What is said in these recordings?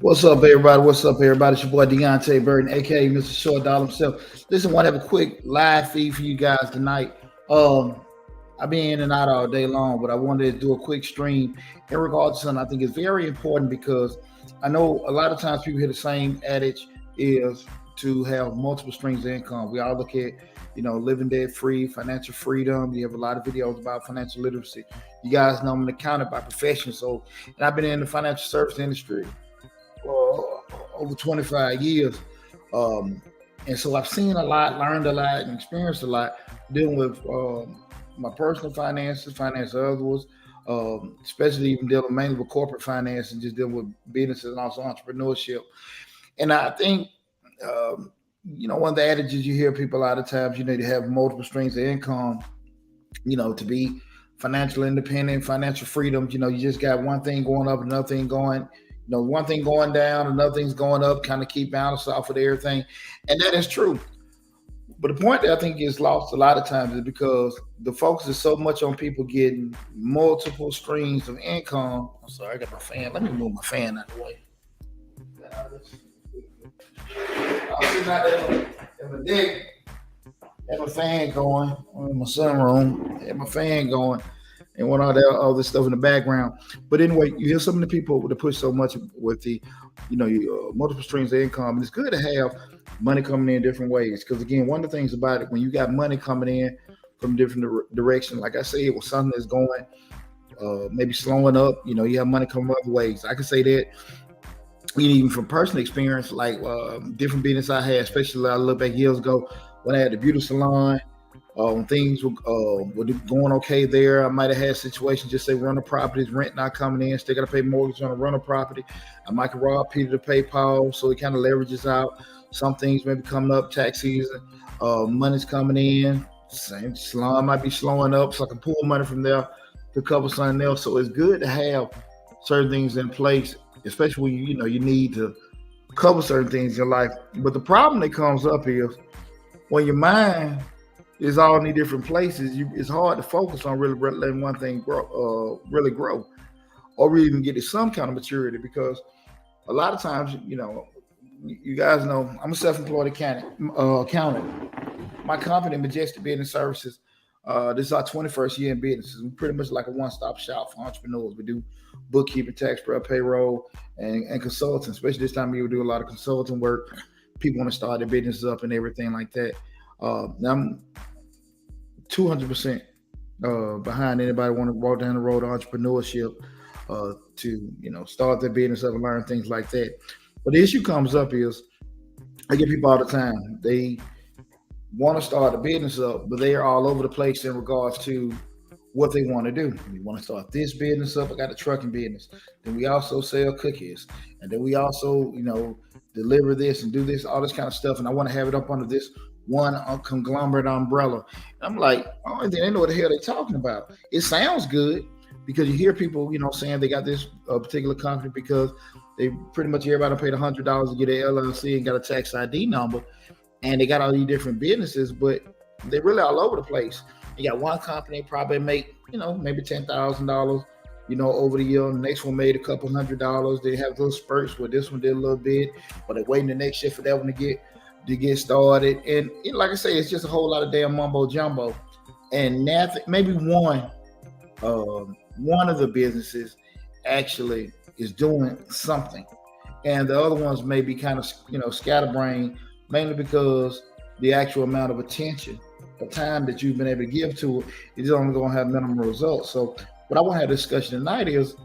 What's up, everybody? What's up, everybody? It's your boy Deonte Burden, aka Mr. Short Dollar himself. Listen, I want to have a quick live feed for you guys tonight. Um, I've been in and out all day long, but I wanted to do a quick stream in regards to something I think is very important because I know a lot of times people hear the same adage is to have multiple streams of income. We all look at, living debt free, financial freedom. You have a lot of videos about financial literacy. You guys know I'm an accountant by profession, and I've been in the financial service industry over 25 years. Um, and so I've seen a lot, learned a lot, and experienced a lot dealing with my personal finances, finance of others, especially even dealing mainly with corporate finance and just dealing with businesses and also entrepreneurship. And I think, one of the adages you hear people a lot of times, you need to have multiple streams of income, to be financial independent, financial freedom. You just got one thing going up, another thing going, one thing going down, another thing's going up, kind of keep balance off of everything. And that is true. But the point that I think gets lost a lot of times is because the focus is so much on people getting multiple streams of income. I'm sorry, I got my fan. Let me move my fan out of the way. I was sitting out there in my deck, had my fan going in my sunroom, had my fan going, and what all this stuff in the background. But anyway, you hear some of the people that push so much with the, multiple streams of income. And it's good to have money coming in different ways. Because again, one of the things about it, when you got money coming in from different directions, like I said, with something that's going, maybe slowing up, you have money coming other ways. I can say that even from personal experience, like different business I had, especially I look back years ago when I had the beauty salon. When things were going okay there, I might have had situations, just say rental properties, rent not coming in, still got to pay mortgage on a rental property. I might can rob Peter to pay Paul, so it kind of leverages out. Some things maybe coming up, tax season, money's coming in. Same salon might be slowing up, so I can pull money from there to cover something else. So it's good to have certain things in place, especially when you need to cover certain things in your life. But the problem that comes up is when your mind is all in these different places, it's hard to focus on really letting one thing really grow, or even get to some kind of maturity. Because a lot of times, you guys know I'm a self-employed accountant. My company, Majestic Business Services, this is our 21st year in business. We're pretty much like a one-stop shop for entrepreneurs. We do bookkeeping, tax prep, payroll, and consulting. Especially this time of year, we do a lot of consulting work. People want to start their businesses up and everything like that. Now I'm 200% behind anybody want to walk down the road of entrepreneurship to start their business up and learn things like that. But the issue comes up is I get people all the time. They want to start a business up, but they are all over the place in regards to what they want to do. We want to start this business up. I got a trucking business. Then we also sell cookies. And then we also, deliver this and do this, all this kind of stuff. And I want to have it up under this one conglomerate umbrella. And I'm like, oh, they know what the hell they're talking about. It sounds good because you hear people, saying they got this particular company because they pretty much everybody paid $100 to get an LLC and got a tax ID number. And they got all these different businesses, but they're really all over the place. You got one company probably make, maybe $10,000, over the year. The next one made a couple $100. They have those spurts where this one did a little bit, but they're waiting the next year for that one to get started. And like I say, it's just a whole lot of damn mumbo jumbo. And nothing, maybe one of the businesses actually is doing something, and the other ones may be kind of scatterbrained, mainly because the actual amount of attention or time that you've been able to give to it is only going to have minimal results. So what I want to have a discussion tonight is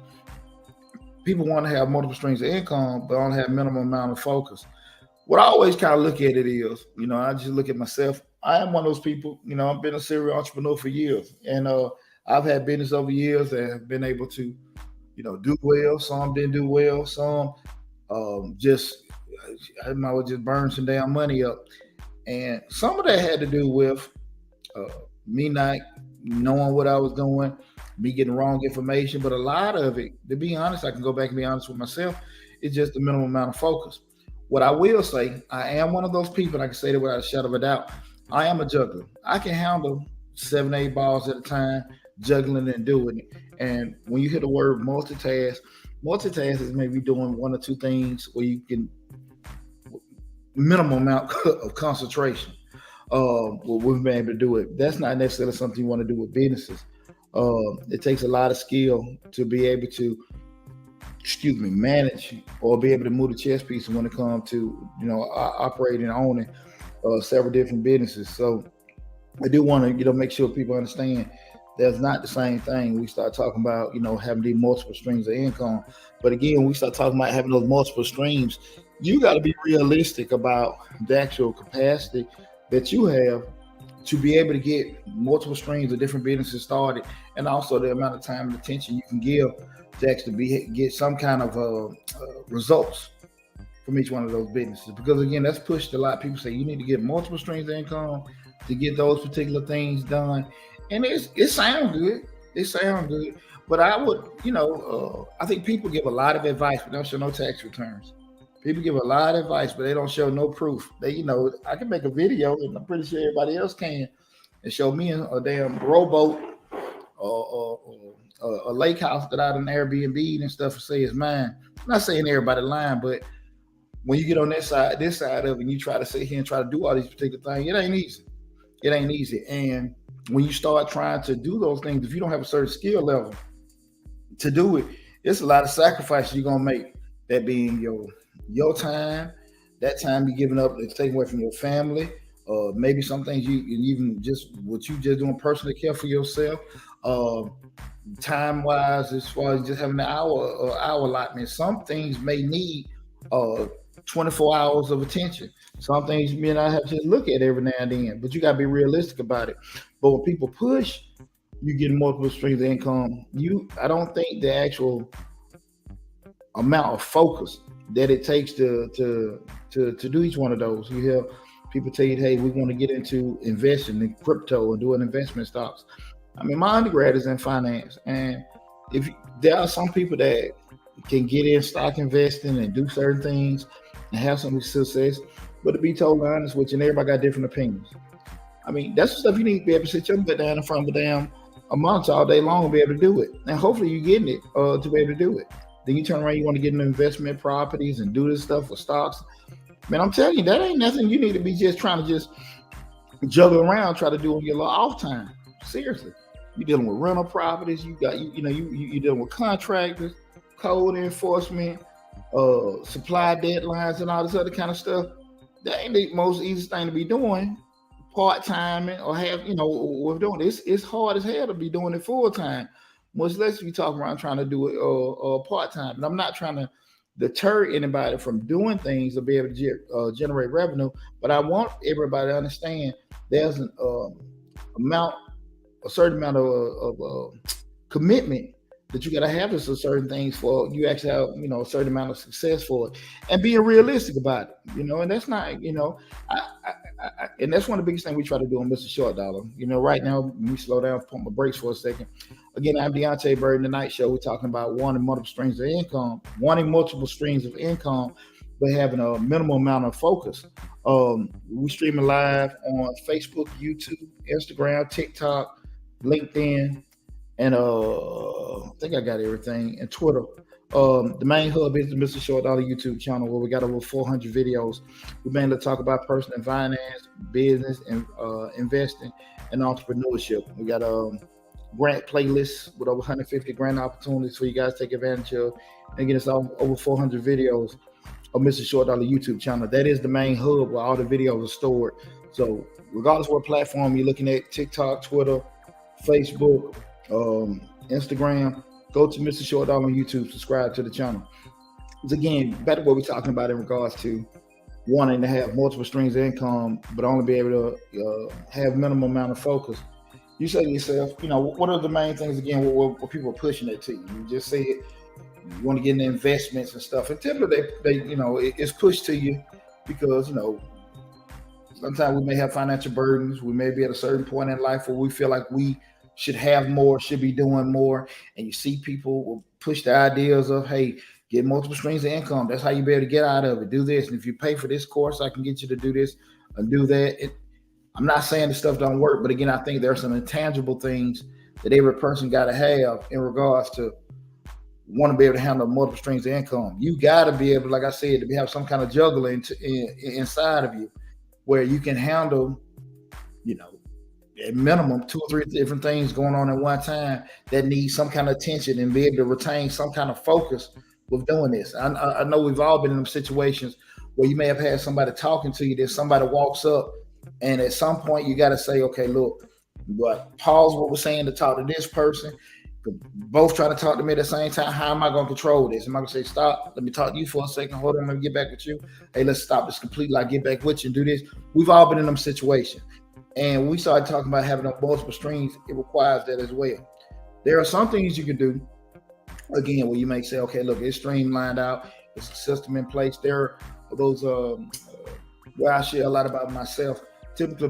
people want to have multiple streams of income, but only have minimum amount of focus. What I always kind of look at it is, I just look at myself. I am one of those people, I've been a serial entrepreneur for years, and I've had business over years that have been able to, do well. Some didn't do well. Some I would just burn some damn money up. And some of that had to do with me not knowing what I was doing, me getting wrong information. But a lot of it, to be honest, I can go back and be honest with myself, it's just the minimum amount of focus. What I will say, I am one of those people, I can say that without a shadow of a doubt. I am a juggler. I can handle 7, 8 balls at a time, juggling and doing it. And when you hear the word multitask, Multitask is maybe doing one or two things where you can minimum amount of concentration. We've been able to do it. That's not necessarily something you want to do with businesses. It takes a lot of skill to be able to, manage or be able to move the chess pieces when it comes to operating and owning several different businesses. So I do want to make sure people understand that's not the same thing. We start talking about having these multiple streams of income, but again, we start talking about having those multiple streams. You got to be realistic about the actual capacity that you have to be able to get multiple streams of different businesses started, and also the amount of time and attention you can give to actually get some kind of results from each one of those businesses. Because again, that's pushed a lot. People say you need to get multiple streams of income to get those particular things done, and it sounds good. It sounds good, but I would, I think people give a lot of advice, but don't show no tax returns. People give a lot of advice, but they don't show no proof. I can make a video, and I'm pretty sure everybody else can, and show me a damn rowboat or a lake house that I done Airbnb and stuff and say it's mine. I'm not saying everybody lying, but when you get on this side of it, and you try to sit here and try to do all these particular things, it ain't easy. It ain't easy. And when you start trying to do those things, if you don't have a certain skill level to do it, it's a lot of sacrifices you're gonna make. That being your time, that time you're giving up, it's taken away from your family. Maybe some things you even just what you just doing personally care for yourself. Uh, Time wise, as far as just having an hour allotment, some things may need uh 24 hours of attention. Some things you may not have to just look at every now and then, but you gotta be realistic about it. But when people push, you get multiple streams of income. I don't think the actual amount of focus that it takes to do each one of those. You hear people tell you, hey, we want to get into investing in crypto and doing investment stocks. I mean, my undergrad is in finance, and if there are some people that can get in stock investing and do certain things and have some success, but to be totally honest with you, and everybody got different opinions. I mean, that's the stuff you need to be able to sit your butt down in front of a damn a monitor all day long and be able to do it. And hopefully you're getting it to be able to do it. Then you turn around, you want to get into investment properties and do this stuff with stocks. Man, I'm telling you, that ain't nothing you need to be just trying to just juggle around, try to do on your little off time. Seriously. You're dealing with rental properties, you're dealing with contractors, code enforcement, supply deadlines, and all this other kind of stuff. That ain't the most easiest thing to be doing part time or have, we're doing this. It's hard as hell to be doing it full time. Much less be talking around trying to do it part time. And I'm not trying to deter anybody from doing things to be able to generate revenue, but I want everybody to understand there's an a certain amount of commitment that you got to have to certain things for you actually have a certain amount of success for it, and being realistic about it, and that's not and that's one of the biggest things we try to do on Mr. Short Dollar. Right now, let me slow down, pump my brakes for a second. Again, I'm Deonte Burden. The Night Show. We're talking about wanting multiple streams of income, but having a minimal amount of focus. We streaming live on Facebook, YouTube, Instagram, TikTok, LinkedIn, and I think I got everything, and Twitter. The main hub is the Mr. Short Dollar YouTube channel, where we got over 400 videos. We mainly talk about personal finance, business, and investing and entrepreneurship. We got grant playlists with over 150 grant opportunities for you guys to take advantage of. And again, it's over 400 videos of Mr. Short Dollar YouTube channel. That is the main hub where all the videos are stored. So regardless of what platform you're looking at, TikTok, Twitter, Facebook, Instagram, go to Mr. Short Dollar on YouTube, subscribe to the channel. Because again, back to what we're talking about in regards to wanting to have multiple streams of income, but only be able to have minimum amount of focus. You say to yourself, what are the main things again what people are pushing it to you? You just say it, you want to get into investments and stuff. And typically it's pushed to you because, sometimes we may have financial burdens. We may be at a certain point in life where we feel like we should have more, should be doing more. And you see people will push the ideas of, hey, get multiple streams of income. That's how you be able to get out of it. Do this. And if you pay for this course, I can get you to do this and do that. I'm not saying this stuff don't work, but again, I think there are some intangible things that every person got to have in regards to want to be able to handle multiple streams of income. You got to be able, like I said, to have some kind of juggling inside of you where you can handle, at minimum 2 or 3 different things going on at one time that need some kind of attention and be able to retain some kind of focus with doing this. I know we've all been in them situations where you may have had somebody talking to you, then somebody walks up, and at some point you got to say, okay, look, pause what we're saying to talk to this person. Both trying to talk to me at the same time. How am I going to control this? Am I going to say, stop, let me talk to you for a second, hold on, let me get back with you. Hey, let's stop this completely. I get back with you and do this. We've all been in them situations. And when we started talking about having multiple streams, it requires that as well. There are some things you can do, again, where you may say, okay, look, it's streamlined out. It's a system in place. There are those where I share a lot about myself. Typical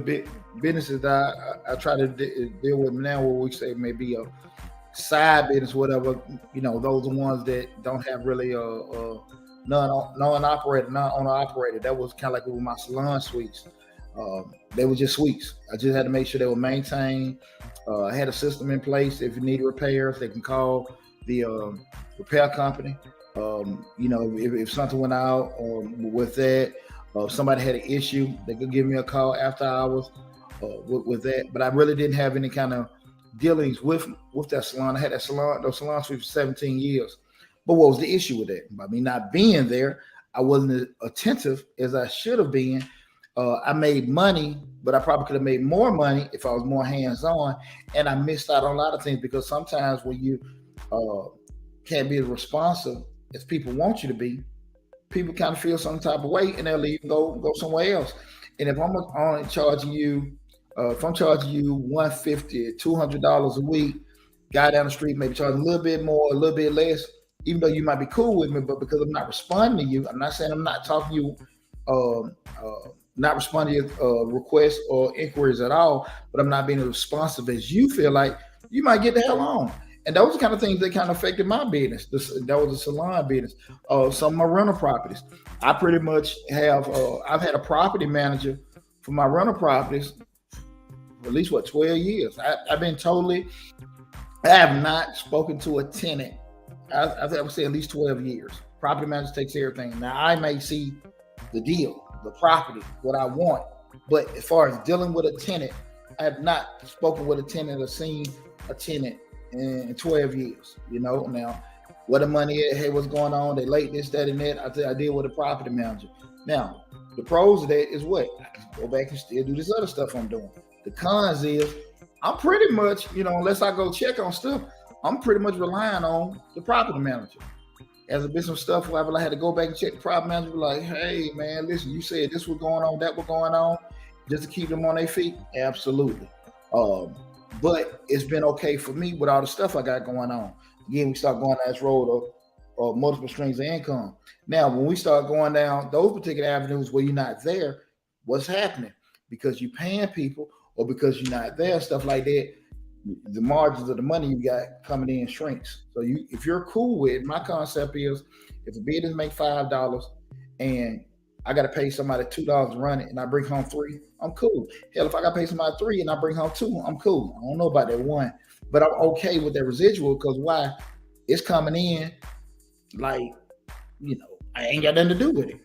businesses that I try to deal with now, where we say maybe a side business, whatever, those are ones that don't have really non-owner operator. That was kind of like with my salon suites. They were just suites. I just had to make sure they were maintained. I had a system in place. If you need repairs, they can call the repair company. If something went out with that, if somebody had an issue, they could give me a call after hours with that. But I really didn't have any kind of dealings with that salon. I had those salon suites for 17 years. But what was the issue with that? By me not being there, I wasn't as attentive as I should have been. I made money, but I probably could have made more money if I was more hands-on, and I missed out on a lot of things because sometimes when you can't be as responsive as people want you to be, people kind of feel some type of way and they'll leave and go somewhere else. And if I'm only charging you, if I'm charging you $150, $200 a week, guy down the street maybe charging a little bit more, a little bit less, even though you might be cool with me, but because I'm not responding to you, I'm not saying I'm not talking to you, not responding to your requests or inquiries at all, but I'm not being as responsive as you feel like, you might get the hell on. And those are the kind of things that kind of affected my business. That was a salon business. Some of my rental properties. I pretty much have, I've had a property manager for my rental properties for at least 12 years. I have not spoken to a tenant. I would say at least 12 years. Property manager takes care of everything. Now I may see the deal, the property, what I want. But as far as dealing with a tenant, I have not spoken with a tenant or seen a tenant in 12 years. Now, what the money is, hey, what's going on? They late this, that, and that. I deal with a property manager. Now, the pros of that is what? I can go back and still do this other stuff I'm doing. The cons is I'm pretty much, unless I go check on stuff, I'm pretty much relying on the property manager. As a business stuff where I had to go back and check the property manager, like, hey man, listen, you said this was going on, that was going on, just to keep them on their feet. Absolutely. But it's been okay for me with all the stuff I got going on. Again, we start going down this road of multiple streams of income. Now, when we start going down those particular avenues where you're not there, what's happening? Because you're paying people or because you're not there, stuff like that, the margins of the money you got coming in shrinks. So if you're cool with it, my concept is if a business make $5 and I got to pay somebody $2 to run it and I bring home $3, I'm cool. Hell, if I got to pay somebody $3 and I bring home $2, I'm cool. I don't know about that one, but I'm okay with that residual because why? It's coming in like, I ain't got nothing to do with it.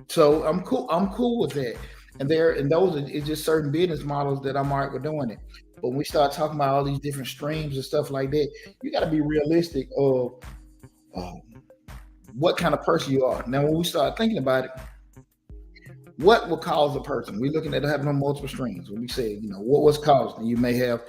So I'm cool. I'm cool with that. And those are it's just certain business models that I'm all right with doing it. But when we start talking about all these different streams and stuff like that, you got to be realistic of what kind of person you are. Now, when we start thinking about it, what will cause a person? We're looking at having multiple streams. When we say, what's causing? You may have,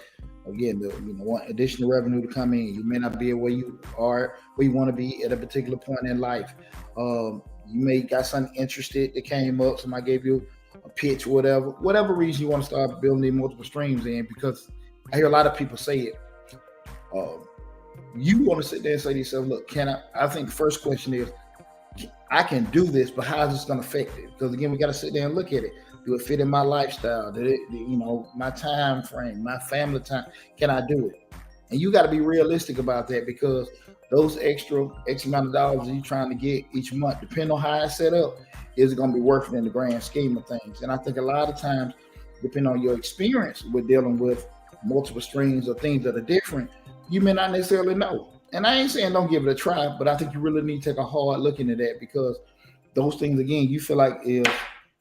again, want additional revenue to come in. You may not be where you are, where you want to be at a particular point in life. You may got something interested that came up. Somebody gave you a pitch, whatever reason you want to start building these multiple streams in, because I hear a lot of people say it. You want to sit there and say to yourself, look, I think the first question is, I can do this, but how is this going to affect it? Because again, we got to sit there and look at it. Do it fit in my lifestyle? My time frame, my family time? Can I do it? And you got to be realistic about that, because those X amount of dollars that you're trying to get each month, depending on how it's set up, is going to be worth it in the grand scheme of things. And I think a lot of times, depending on your experience with dealing with multiple streams or things that are different, you may not necessarily know. And I ain't saying don't give it a try, but I think you really need to take a hard look into that, because those things, again, you feel like is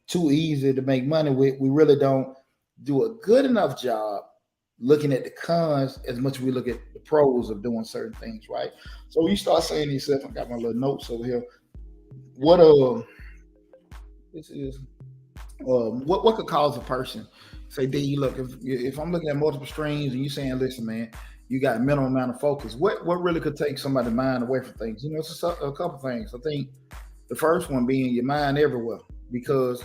too easy to make money with. We really don't do a good enough job looking at the cons as much as we look at the pros of doing certain things, right? So you start saying to yourself, I got my little notes over here. What this is what could cause a person say, D, look, if I'm looking at multiple streams and you saying, listen, man, you got a minimum amount of focus, what really could take somebody's mind away from things? You know, it's a couple things. I think the first one being your mind everywhere, because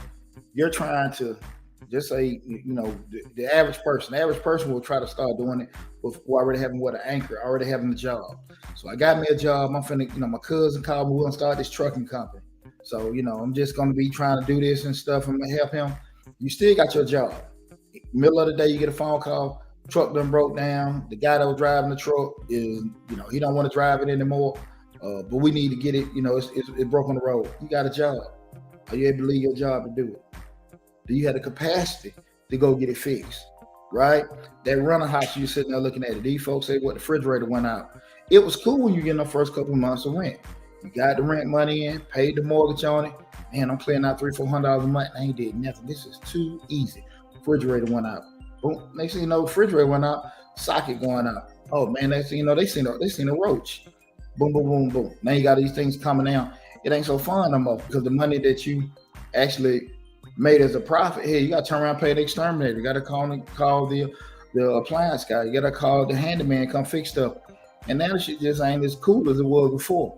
you're trying to just say, you know, the average person will try to start doing it before already having an anchor, already having a job. So I got me a job. I'm finna, you know, my cousin called me, we're gonna start this trucking company. So, you know, I'm just gonna be trying to do this and stuff. I'm gonna help him. You still got your job. Middle of the day, you get a phone call, truck done broke down. The guy that was driving the truck is, you know, he don't want to drive it anymore. But we need to get it, you know, it's broke on the road. You got a job. Are you able to leave your job to do it? Do you have the capacity to go get it fixed? Right? That rental house, you sitting there looking at it. These folks say, what, the refrigerator went out. It was cool when you get in the first couple of months of rent. You got the rent money in, paid the mortgage on it. Man, I'm clearing out $300-400 a month. I ain't did nothing. This is too easy. Refrigerator went out. Boom. Next thing you know, refrigerator went out. Socket going out. Oh man, next thing you know, they seen a roach. Boom, boom, boom, boom. Now you got these things coming out. It ain't so fun no more, because the money that you actually made as a profit, hey, you got to turn around and pay the exterminator. You got to call the appliance guy. You got to call the handyman, come fix stuff. And now the shit just ain't as cool as it was before.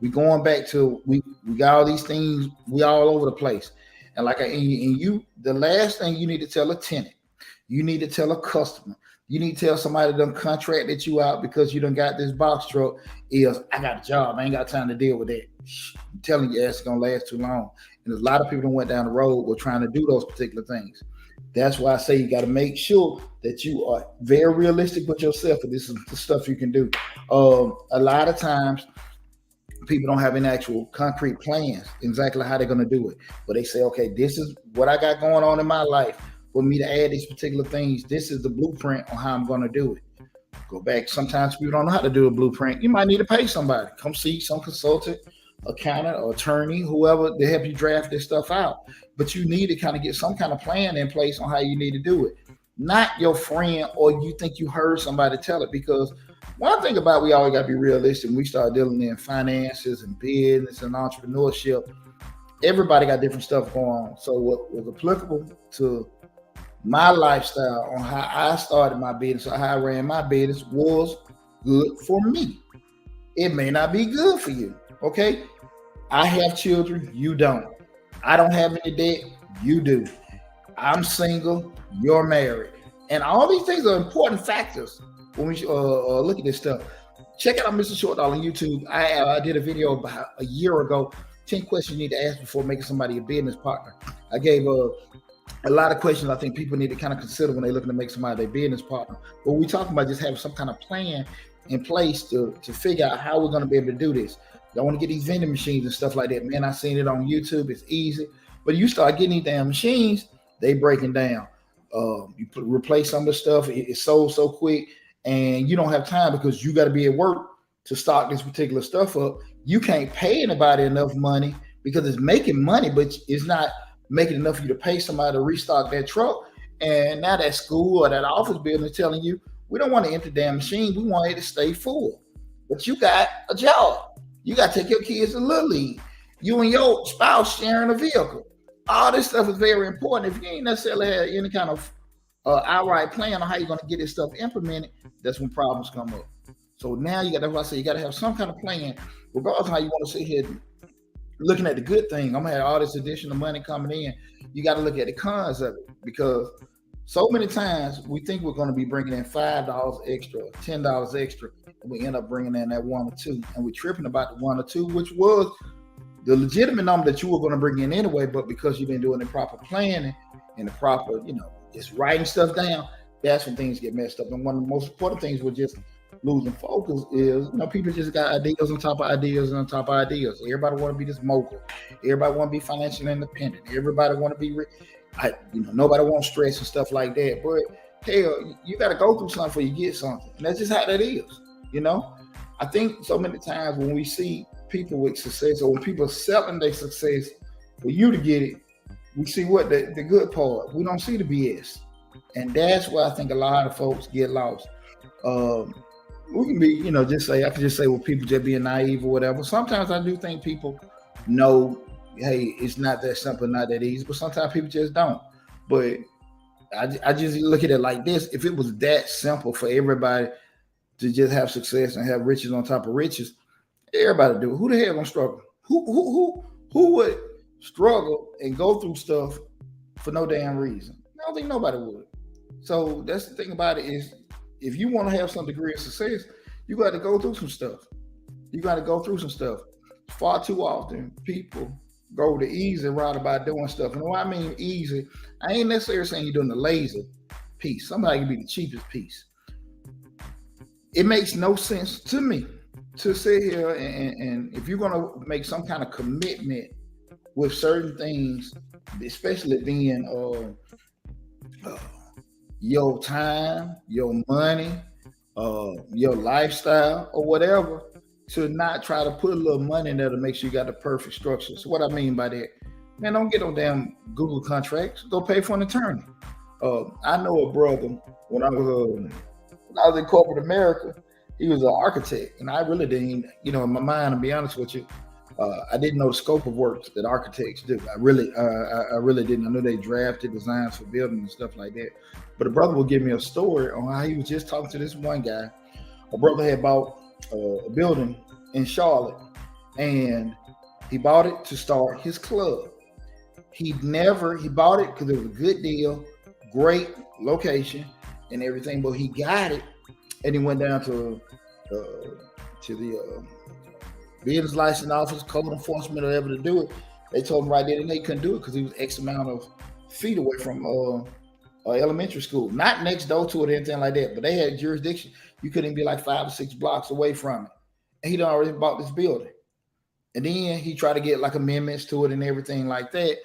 We going back to, we got all these things, we all over the place. And like, the last thing you need to tell a tenant, you need to tell a customer, you need to tell somebody that done contracted you out because you done got this box truck is, I got a job, I ain't got time to deal with that. I'm telling you, it's gonna last too long. And a lot of people that went down the road were trying to do those particular things. That's why I say you got to make sure that you are very realistic with yourself, and this is the stuff you can do. A lot of times, people don't have any actual concrete plans exactly how they're going to do it. But they say, okay, this is what I got going on in my life. For me to add these particular things, this is the blueprint on how I'm going to do it. Go back. Sometimes people don't know how to do a blueprint. You might need to pay somebody. Come see some consultant, accountant, or attorney, whoever, to help you draft this stuff out. But you need to kind of get some kind of plan in place on how you need to do it. Not your friend, or you think you heard somebody tell it. Because one thing about, we always got to be realistic. When we start dealing in finances and business and entrepreneurship, everybody got different stuff going on. So what was applicable to my lifestyle on how I started my business or how I ran my business was good for me. It may not be good for you. Okay. I have children. You don't. I don't have any debt. You do. I'm single. You're married. And all these things are important factors when we look at this stuff. Check out Mr. Short Dollar on YouTube. I did a video about a year ago, 10 questions you need to ask before making somebody a business partner. I gave a lot of questions I think people need to kind of consider when they're looking to make somebody their business partner. But we're talking about just having some kind of plan in place to figure out how we're going to be able to do this. Y'all want to get these vending machines and stuff like that. Man, I seen it on YouTube. It's easy. But you start getting these damn machines, they breaking down. You replace some of the stuff. It's sold so quick, and you don't have time because you got to be at work to stock this particular stuff up. You can't pay anybody enough money because it's making money, but it's not making enough for you to pay somebody to restock that truck. And now that school or that office building is telling you, we don't want to empty damn machine. We want it to stay full. But you got a job. You got to take your kids to Little League. You and your spouse sharing a vehicle. All this stuff is very important. If you ain't necessarily had any kind of outright plan on how you're going to get this stuff implemented, that's when problems come up. So now that's why I say you got to have some kind of plan, regardless of how you want to sit here looking at the good thing. I'm going to have all this additional money coming in. You got to look at the cons of it, because so many times we think we're going to be bringing in $5 extra, $10 extra, and we end up bringing in that 1 or 2, and we're tripping about the 1 or 2, which was the legitimate number that you were going to bring in anyway. But because you've been doing the proper planning and the proper, just writing stuff down, that's when things get messed up. And one of the most important things with just losing focus is, people just got ideas on top of ideas and on top of ideas. Everybody want to be this mogul. Everybody want to be financially independent. Everybody want to be nobody wants stress and stuff like that. But hell, you got to go through something before you get something, and that's just how that is. I think so many times when we see people with success, or when people are selling their success for you to get it, we see what the good part. We don't see the BS, and that's why I think a lot of folks get lost. Um, we can be, just say I can just say, well, people just being naive or whatever. Sometimes I do think people know, hey, it's not that simple, not that easy, but sometimes people just don't. But I just look at it like this: if it was that simple for everybody to just have success and have riches on top of riches, everybody do it. Who the hell gonna struggle? Who would struggle and go through stuff for no damn reason? I don't think nobody would. So that's the thing about it is, if you want to have some degree of success, you got to go through some stuff. You got to go through some stuff. Far too often, people go the easy route about doing stuff. And when I mean easy, I ain't necessarily saying you're doing the lazy piece. Somebody can be the cheapest piece. It makes no sense to me to sit here and if you're going to make some kind of commitment with certain things, especially being your time, your money, your lifestyle, or whatever, to not try to put a little money in there to make sure you got the perfect structure. So what I mean by that, man, don't get no damn Google contracts. Go pay for an attorney. I know a brother when I was in corporate America. He was an architect, and I really didn't, in my mind, to be honest with you, I didn't know the scope of work that architects do. I really didn't. I knew they drafted designs for buildings and stuff like that. But a brother would give me a story on how he was just talking to this one guy. A brother had bought a building in Charlotte, and he bought it to start his club. He bought it because it was a good deal, great location and everything, but he got it and he went down to the business license office, code enforcement, or whatever to do it. They told him right there and they couldn't do it because he was X amount of feet away from elementary school, not next door to it or anything like that, but they had jurisdiction. You couldn't be like 5 or 6 blocks away from it. And he'd already bought this building. And then he tried to get like amendments to it and everything like that.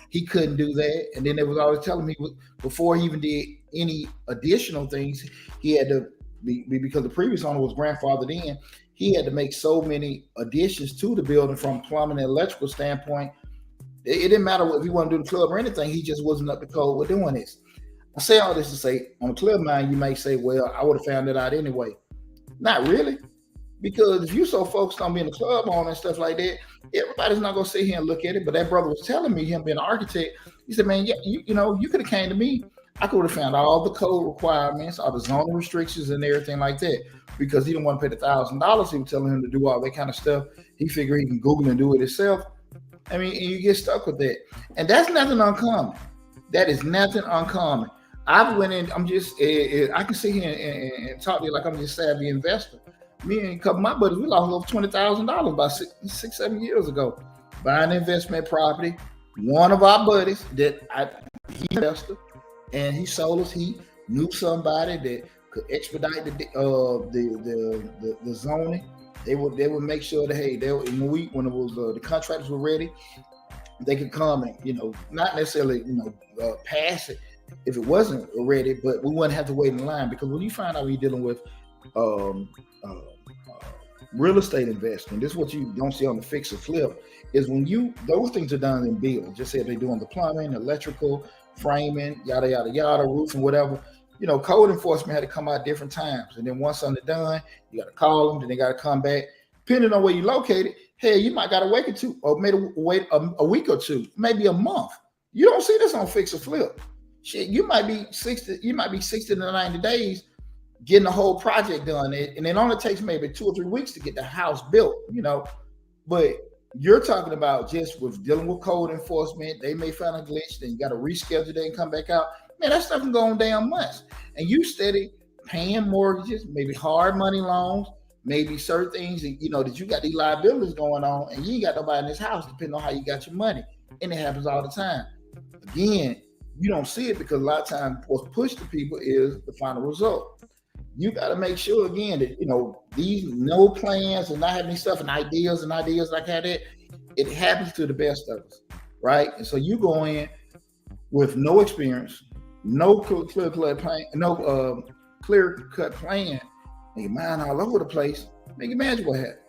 He couldn't do that. And then they was always telling me before he even did any additional things, he had to be, because the previous owner was grandfathered in, he had to make so many additions to the building from plumbing and electrical standpoint. It didn't matter if he wanted to do the club or anything. He just wasn't up to code with doing this. I say all this to say, on the club mind, you may say, well, I would have found it out anyway. Not really. Because if you're so focused on being a club owner and stuff like that, everybody's not going to sit here and look at it. But that brother was telling me, him being an architect, he said, man, you could have came to me. I could have found all the code requirements, all the zoning restrictions and everything like that. Because he didn't want to pay the $1,000. He was telling him to do all that kind of stuff. He figured he can Google and do it himself. I mean, and you get stuck with that. And that's nothing uncommon. That is nothing uncommon. I went in, I can sit here and talk to you like I'm just a savvy investor. Me and a couple of my buddies, we lost over $20,000 about 6-7 years ago buying investment property. One of our buddies he invested, and he sold us. He knew somebody that could expedite the zoning. They would make sure that in the week when it was the contractors were ready, they could come and not necessarily pass it if it wasn't ready, but we wouldn't have to wait in line. Because when you find out you're dealing with real estate investing, this is what you don't see on the fix or flip, is when those things are done in bills. Just say if they're doing the plumbing, electrical, framing, yada yada yada, roofing, whatever. Code enforcement had to come out different times, and then once something's done, you got to call them, then they got to come back. Depending on where you're located, you might got to wait or two, or maybe wait a week or two, maybe a month. You don't see this on fix or flip. Shit, you might be 60 to 90 days getting the whole project done, and it only takes maybe 2 or 3 weeks to get the house built. But you're talking about just with dealing with code enforcement. They may find a glitch, then you got to reschedule it and come back out. Man, that stuff can go on damn months. And you steady paying mortgages, maybe hard money loans, maybe certain things that you got these liabilities going on, and you ain't got nobody in this house, depending on how you got your money. And it happens all the time. Again, you don't see it because a lot of times what's pushed to people is the final result. You got to make sure again that these no plans and not having stuff and ideas like that, it happens to the best of us, right? And so you go in with no experience, no clear cut plan, Your mind all over the place. You can imagine what happened.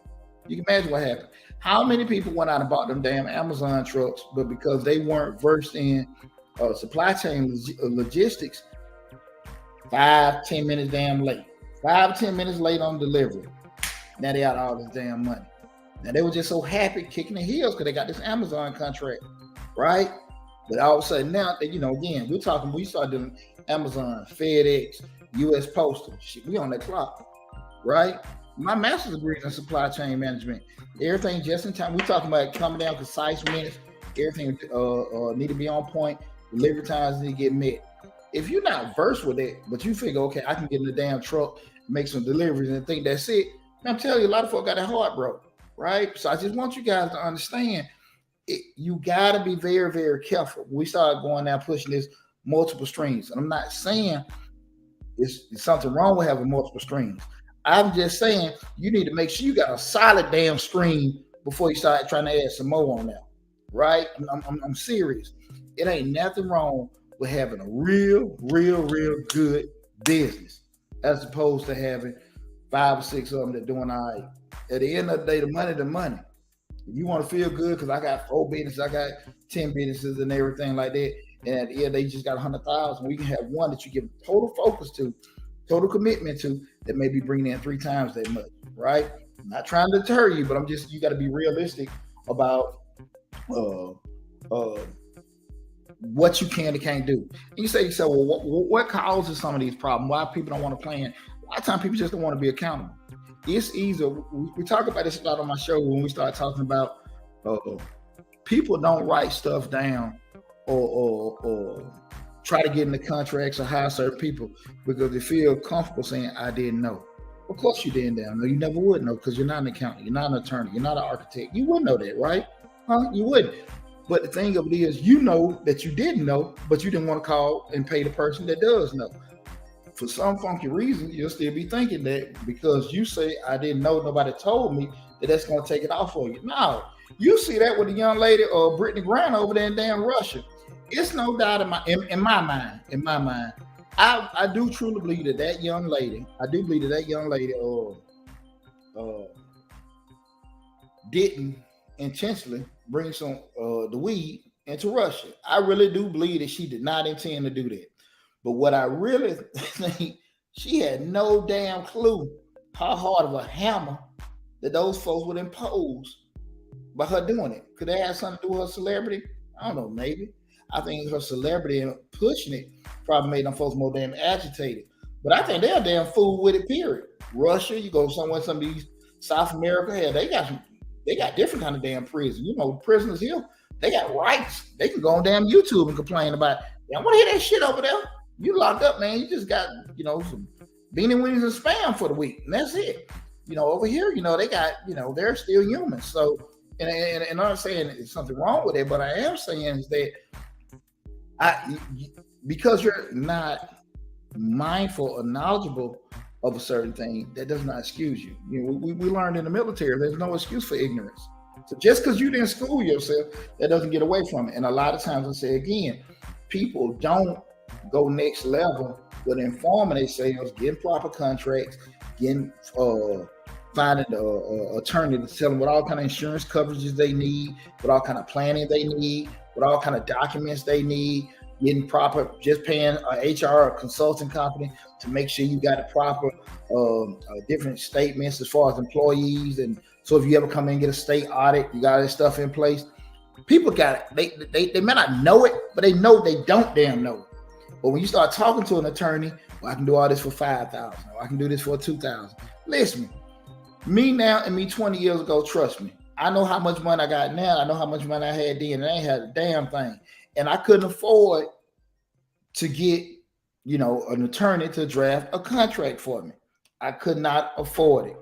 You can imagine what happened. How many people went out and bought them damn Amazon trucks, but because they weren't versed in supply chain logistics, 5-10 minutes damn late. 5-10 minutes late on delivery. Now they out all this damn money. Now they were just so happy kicking the heels because they got this Amazon contract, right? But all of a sudden now, again, we started doing Amazon, FedEx, U.S. Postal. Shit, we on that clock, right? My master's degree is in supply chain management. Everything just in time. We talking about coming down concise minutes. Everything need to be on point. Delivery times need to get met. If you're not versed with it, but you figure, okay, I can get in the damn truck, make some deliveries, and think that's it. I'm telling you, a lot of folks got their heart broke, right? So I just want you guys to understand, you got to be very, very careful. We started going now pushing this multiple streams. And I'm not saying it's something wrong with having multiple streams. I'm just saying you need to make sure you got a solid damn stream before you start trying to add some more on there, right? I'm serious. It ain't nothing wrong with having a real good business as opposed to having 5 or 6 of them that doing all right. At the end of the day, the money. If you want to feel good, because I got 4 businesses, I got 10 businesses and everything like that, and at the end they just got 100,000. We can have one that you give total focus to, total commitment to, that may be bringing in 3 times that much, right? I'm not trying to deter you, but you got to be realistic about what you can and can't do. And you say, well, what causes some of these problems? Why people don't want to plan? A lot of times people just don't want to be accountable. It's easy. We talk about this a lot on my show when we start talking about people don't write stuff down or try to get into contracts or hire certain people because they feel comfortable saying, I didn't know. Of course you didn't know. You never would know because you're not an accountant. You're not an attorney. You're not an architect. You wouldn't know that, right? Huh? You wouldn't. But the thing of it is, you know that you didn't know, but you didn't want to call and pay the person that does know. For some funky reason, you'll still be thinking that because you say, I didn't know, nobody told me, that's going to take it off for you. No, you see that with the young lady or Brittany Grant over there in damn Russia. It's no doubt in my mind, I do truly believe that young lady, didn't intentionally bring some the weed into Russia. I really do believe that she did not intend to do that. But what I really think, she had no damn clue how hard of a hammer that those folks would impose by her doing it. Could that have something to do with her celebrity? I don't know, maybe. I think her celebrity and pushing it probably made them folks more damn agitated. But I think they're damn fool with it, period. Russia, you go somewhere, some of these South America, hell, they got different kind of damn prison. You know, prisoners here, they got rights. They can go on damn YouTube and complain about, I want to hear that shit over there. You locked up, man. You just got, some beanie weenies and spam for the week. And that's it. Over here, they got, they're still humans. So, and I'm not saying there's something wrong with it, but I am saying is that because you're not mindful or knowledgeable of a certain thing, that does not excuse you. We learned in the military, there's no excuse for ignorance. So just because you didn't school yourself, that doesn't get away from it. And a lot of times I say again, people don't go next level with informing themselves, getting proper contracts, finding an attorney to tell them what all kind of insurance coverages they need, what all kind of planning they need, what all kind of documents they need, getting proper, just paying an HR or consulting company to make sure you got the proper different statements as far as employees. And so if you ever come in and get a state audit, you got this stuff in place. People got it. They may not know it, but they know they don't damn know it. But when you start talking to an attorney, well, I can do all this for $5,000, or I can do this for $2,000. Listen, me now and me 20 years ago, trust me, I know how much money I got now. I know how much money I had then, and I ain't had a damn thing. And I couldn't afford to get, an attorney to draft a contract for me. I could not afford it,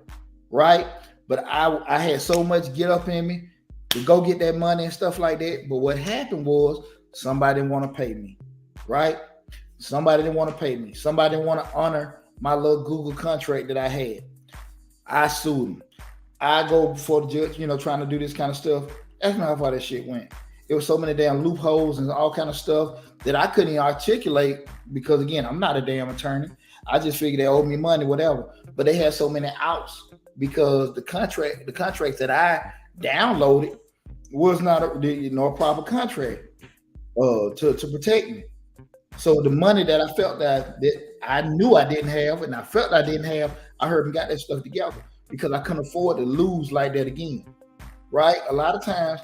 right? But I had so much get up in me to go get that money and stuff like that. But what happened was somebody didn't want to pay me, right? Somebody didn't want to pay me. Somebody didn't want to honor my little Google contract that I had. I sued him. I go before the judge, trying to do this kind of stuff. That's not how that shit went. It was so many damn loopholes and all kind of stuff that I couldn't even articulate because, again, I'm not a damn attorney. I just figured they owed me money, whatever. But they had so many outs because the contracts that I downloaded was not a proper contract to protect me. So the money that I felt that I knew I didn't have, and I felt I didn't have, I heard and got that stuff together because I couldn't afford to lose like that again. Right? A lot of times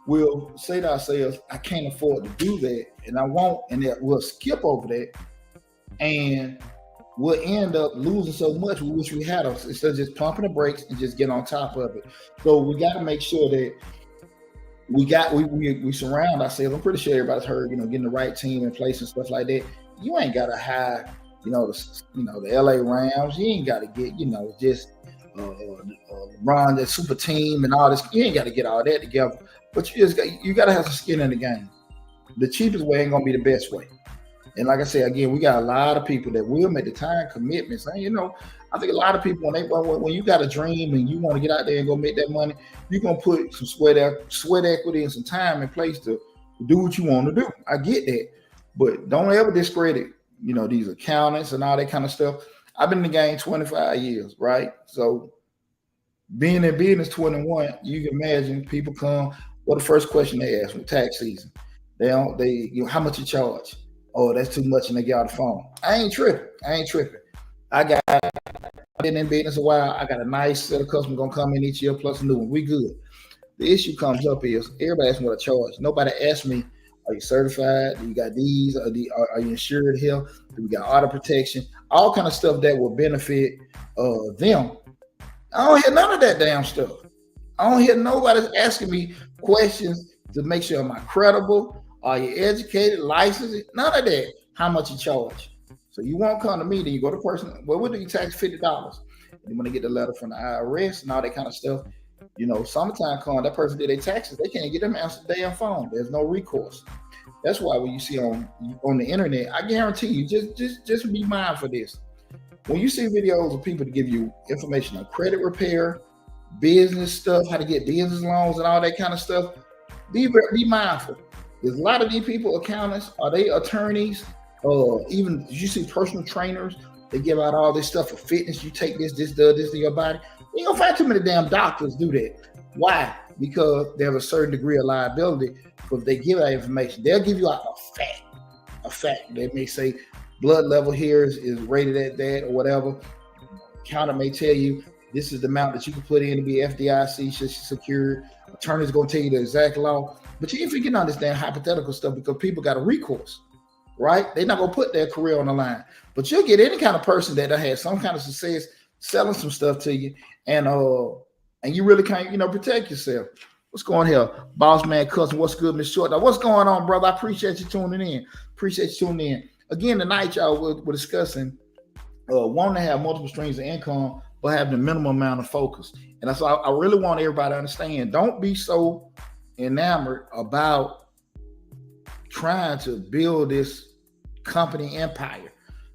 we'll say to ourselves, I can't afford to do that, and I won't, and that we'll skip over that, and we'll end up losing so much we wish we had us instead of just pumping the brakes and just get on top of it. So we got to make sure that we surround ourselves. I'm pretty sure everybody's heard, getting the right team in place and stuff like that. You ain't got to hire, the LA Rams. You ain't got to get, just LeBron, that super team and all this. You ain't got to get all that together. But you got to have some skin in the game. The cheapest way ain't gonna be the best way. And like I said, again, we got a lot of people that will make the time commitments. And, I think a lot of people when you got a dream and you want to get out there and go make that money, you're gonna put some sweat equity and some time in place to do what you want to do. I get that, but don't ever discredit, these accountants and all that kind of stuff. I've been in the game 25 years, right? So being in business 21, you can imagine people come. Well, the first question they ask with tax season, how much you charge? Oh, that's too much, and they get out the phone. I ain't tripping. I've been in business a while. I got a nice set of customers gonna come in each year plus a new one. We good. The issue comes up is everybody asks me what I charge. Nobody asks me, are you certified? Do you got these? Are you insured here? Do we got auto protection? All kind of stuff that will benefit them. I don't hear none of that damn stuff. I don't hear nobody asking me questions to make sure am I credible? Are you educated, licensed? None of that. How much you charge? So you won't come to me, then you go to person. Well, what do you tax $50? And when they get the letter from the IRS and all that kind of stuff, summertime come, that person did their taxes. They can't get them answer the damn phone. There's no recourse. That's why when you see on the internet, I guarantee you, just be mindful of this. When you see videos of people to give you information on credit repair, business stuff, how to get business loans and all that kind of stuff, be mindful. There's a lot of these people, accountants, are they attorneys? Even you see personal trainers, they give out all this stuff for fitness. You take this does this to your body. You ain't gonna find too many damn doctors do that. Why? Because they have a certain degree of liability. Because if they give out information, they'll give you a fact. They may say blood level here is rated at that or whatever. Accountant may tell you this is the amount that you can put in to be FDIC secured. Attorney's gonna tell you the exact law. But you ain't forgetting all this damn hypothetical stuff because people got a recourse, right? They're not gonna put their career on the line. But you'll get any kind of person that has some kind of success selling some stuff to you, and you really can't, protect yourself. What's going here? Boss Man Cousin, what's good, Miss Short? Now, what's going on, brother? I appreciate you tuning in. Again, tonight, y'all, we're discussing wanting to have multiple streams of income, but having the minimum amount of focus. And that's why I really want everybody to understand. Don't be so enamored about trying to build this company empire.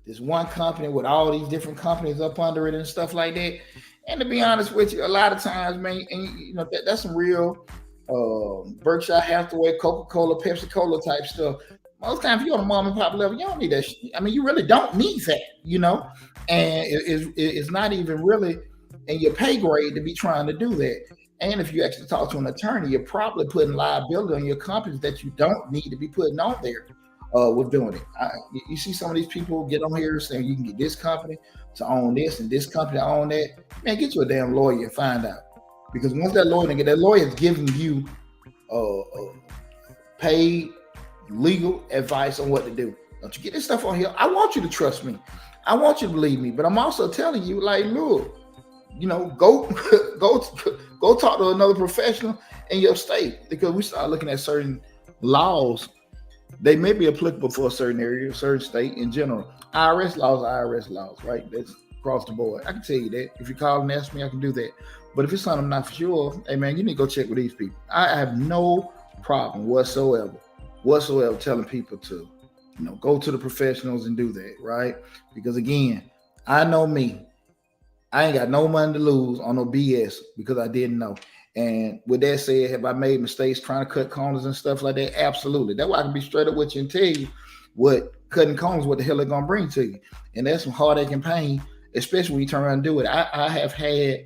This one company with all these different companies up under it and stuff like that. And to be honest with you, a lot of times, man, and that's some real Berkshire Hathaway, Coca-Cola, Pepsi-Cola type stuff. Most times, if you're on a mom and pop level, you don't need that shit. I mean, you really don't need that, and it's not even really in your pay grade to be trying to do that. And if you actually talk to an attorney, you're probably putting liability on your companies that you don't need to be putting on there with doing it. You see some of these people get on here saying you can get this company to own this and this company to own that. Man, get you a damn lawyer and find out. Because once that lawyer is giving you paid legal advice on what to do. Don't you get this stuff on here? I want you to trust me. I want you to believe me. But I'm also telling you, like, look, go talk to another professional in your state, because we start looking at certain laws. They may be applicable for a certain area, a certain state in general. IRS laws, right? That's across the board. I can tell you that. If you call and ask me, I can do that. But if it's something I'm not for sure, hey man, you need to go check with these people. I have no problem whatsoever telling people to, go to the professionals and do that, right? Because again, I know me. I ain't got no money to lose on no BS because I didn't know. And with that said, have I made mistakes trying to cut corners and stuff like that? Absolutely. That's why I can be straight up with you and tell you, what cutting cones, what the hell they're gonna bring to you. And that's some heartache and pain, especially when you turn around and do it. I have had,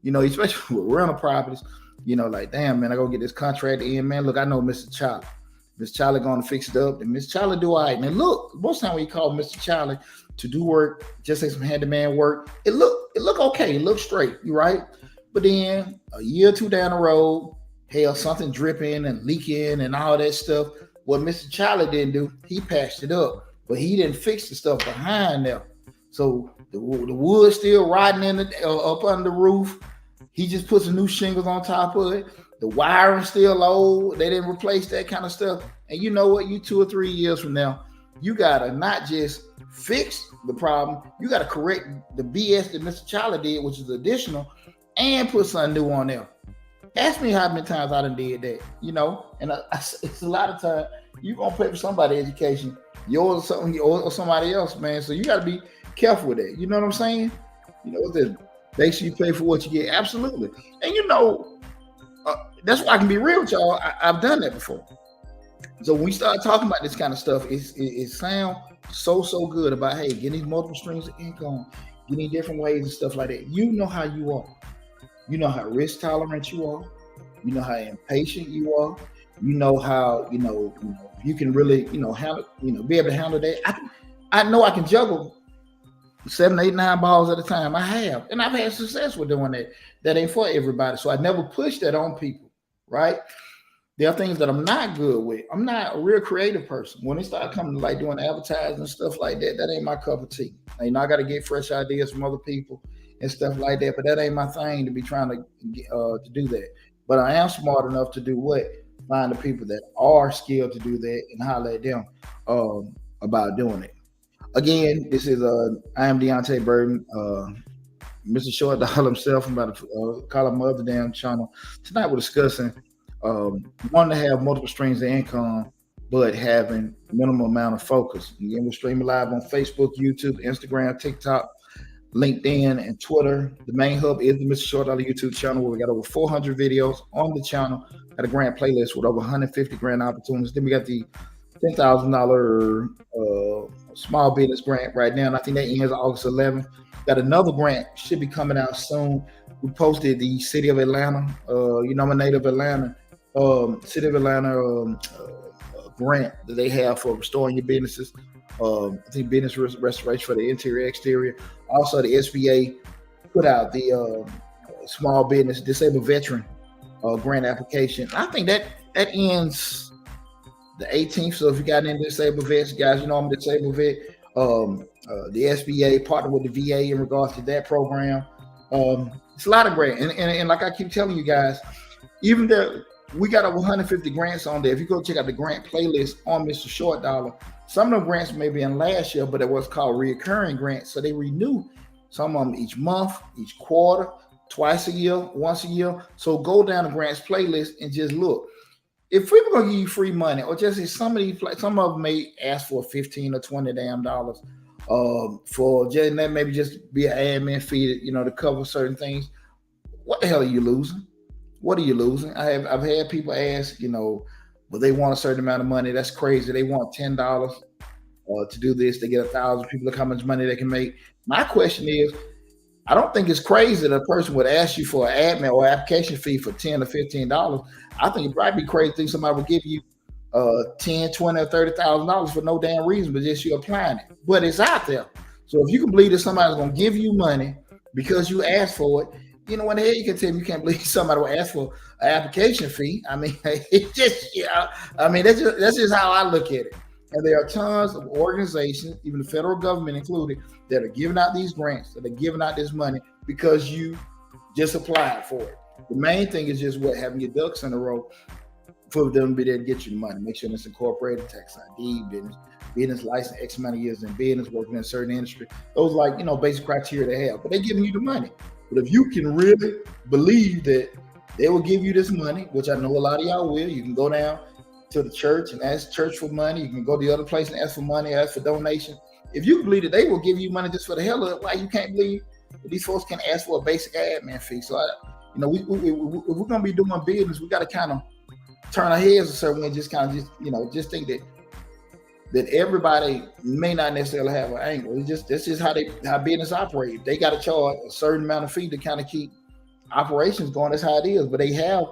especially with rental properties, like, damn, man, I go get this contract in, man. Look, I know Mr. Charlie. Miss Charlie gonna fix it up, and Miss Charlie do all right. And look, most time when you call Mr. Charlie to do work, just like some handyman work, it look okay, it look straight, you right? But then a year or two down the road, hell, something dripping and leaking and all that stuff. What Mr. Charlie didn't do, he patched it up, but he didn't fix the stuff behind there. So the wood still rotting in up under the roof. He just put some new shingles on top of it. The wiring still old. They didn't replace that kind of stuff. And you know what? You 2 or 3 years from now, you gotta not just fix the problem, you gotta correct the BS that Mr. Charlie did, which is additional, and put something new on there. Ask me how many times I done did that, And it's a lot of time you gonna pay for somebody's education, yours or somebody else, man. So you gotta be careful with that. You know what I'm saying? Make sure you pay for what you get. Absolutely. And that's why I can be real with y'all. I've done that before. So when we start talking about this kind of stuff, it sounds so good about, hey, getting these multiple streams of income, getting different ways and stuff like that. You know how you are. You know how risk tolerant you are. You know how impatient you are. You know how, you can really, handle, be able to handle that. I know I can juggle 7, 8, 9 balls at a time. I have, and I've had success with doing that. That ain't for everybody. So I never push that on people, right? There are things that I'm not good with. I'm not a real creative person. When they start coming to like doing advertising and stuff like that, that ain't my cup of tea. I got to get fresh ideas from other people and stuff like that, but that ain't my thing to be trying to do that. But I am smart enough to do what? Find the people that are skilled to do that and holler at them about doing it. Again, this is I am Deonte Burden, Mr. Short Dollar himself. I'm about to call him my other damn channel. Tonight we're discussing wanting to have multiple streams of income, but having minimum amount of focus. Again, we're streaming live on Facebook, YouTube, Instagram, TikTok, LinkedIn, and Twitter. The main hub is the Mr. Short Dollar YouTube channel, where we got over 400 videos on the channel. Got a grant playlist with over 150 grant opportunities. Then we got the $10,000 small business grant right now, and I think that ends August 11th. Got another grant, should be coming out soon. We posted the City of Atlanta, I'm a native Atlanta, City of Atlanta grant that they have for restoring your businesses. I think business restoration for the interior, exterior. Also, the SBA put out the small business disabled veteran grant application. I think that ends the 18th. So if you got any disabled vets, guys, I'm a disabled vet. The SBA partnered with the VA in regards to that program. It's a lot of grants, and like I keep telling you guys, even there, we got over 150 grants on there. If you go check out the grant playlist on Mr. Short Dollar, some of the grants may be in last year, but it was called reoccurring grants. So they renew some of them each month, each quarter, twice a year, once a year. So go down the grants playlist and just look. If we were gonna give you free money, or just some of them may ask for $15 or $20 damn dollars for just that, maybe just be an admin fee, to cover certain things. What the hell are you losing? What are you losing? I've had people ask, but they want a certain amount of money. That's crazy. They want $10 to do this. They get 1,000 people. Look how much money they can make. My question is, I don't think it's crazy that a person would ask you for an admin or application fee for $10 or $15. I think it'd probably be crazy to think somebody would give you $10, $20, or $30,000 for no damn reason, but just you applying it. But it's out there. So if you can believe that somebody's gonna give you money because you asked for it, what the hell you can tell me you can't believe somebody will ask for an application fee. I mean, it just, that's just how I look at it. And there are tons of organizations, even the federal government included, that are giving out these grants, that are giving out this money because you just applied for it. The main thing is just having your ducks in a row for them to be there to get you the money. Make sure it's incorporated, tax ID, business license, X amount of years in business, working in a certain industry. Those basic criteria they have, but they're giving you the money. But if you can really believe that they will give you this money, which I know a lot of y'all will, you can go down to the church and ask church for money. You can go to the other place and ask for money, ask for donation. If you believe that they will give you money just for the hell of it, why you can't believe that these folks can ask for a basic admin fee? So, if we're going to be doing business, we got to kind of turn our heads a certain way, just think that that everybody may not necessarily have an angle. It's just this is how business operate. They got to charge a certain amount of fee to kind of keep operations going. That's how it is. But they have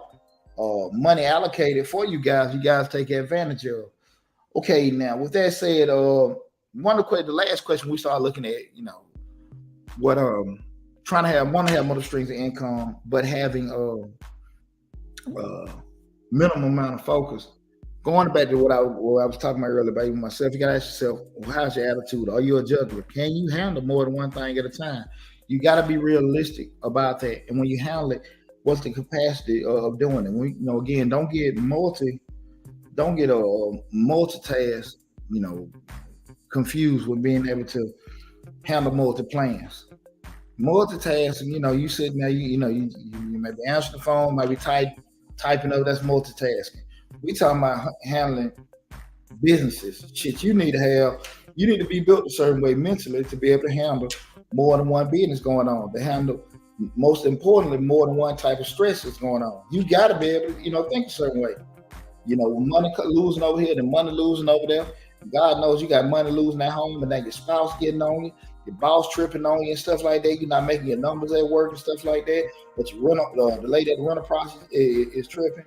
money allocated for you guys. You guys take advantage of. Okay, now with that said, the last question we started looking at, what trying to have multiple streams of income, but having minimum amount of focus. Going back to what I was talking about earlier about myself, you gotta ask yourself, how's your attitude? Are you a juggler? Can you handle more than one thing at a time? You gotta be realistic about that. And when you handle it, what's the capacity of doing it? Again, don't get multitask, confused with being able to handle multi-plans. Multitasking, you sitting there, you may be answering the phone, might be typing up, that's multitasking. We talking about handling businesses. Shit, you need to be built a certain way mentally to be able to handle more than one business going on, to handle, most importantly, more than one type of stress that's going on. You got to be able to, think a certain way. Money losing over here, and money losing over there. God knows you got money losing at home, and then your spouse getting on you, your boss tripping on you and stuff like that. You're not making your numbers at work and stuff like that. But the lady at the rental process is tripping.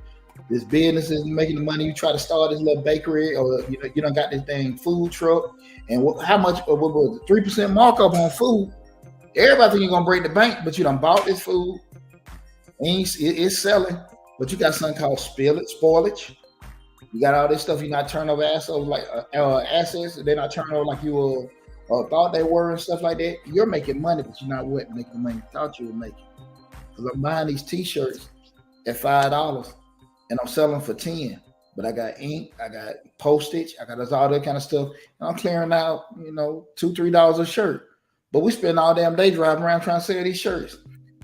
This business isn't making the money. You try to start this little bakery, or you don't got this dang food truck, and how much? What was it? 3% markup on food. Everybody think you're gonna break the bank, but you done bought this food, and it's selling. But you got something called spoilage. You got all this stuff you're not turning over assets they're not turning over like you thought they were and stuff like that. You're making money, but you're not making the money you thought you were making. Because I'm buying these t-shirts at $5 and I'm selling for 10. But I got ink, I got postage, I got all that kind of stuff. And I'm clearing out, $2-3 a shirt. But we spend all damn day driving around trying to sell these shirts.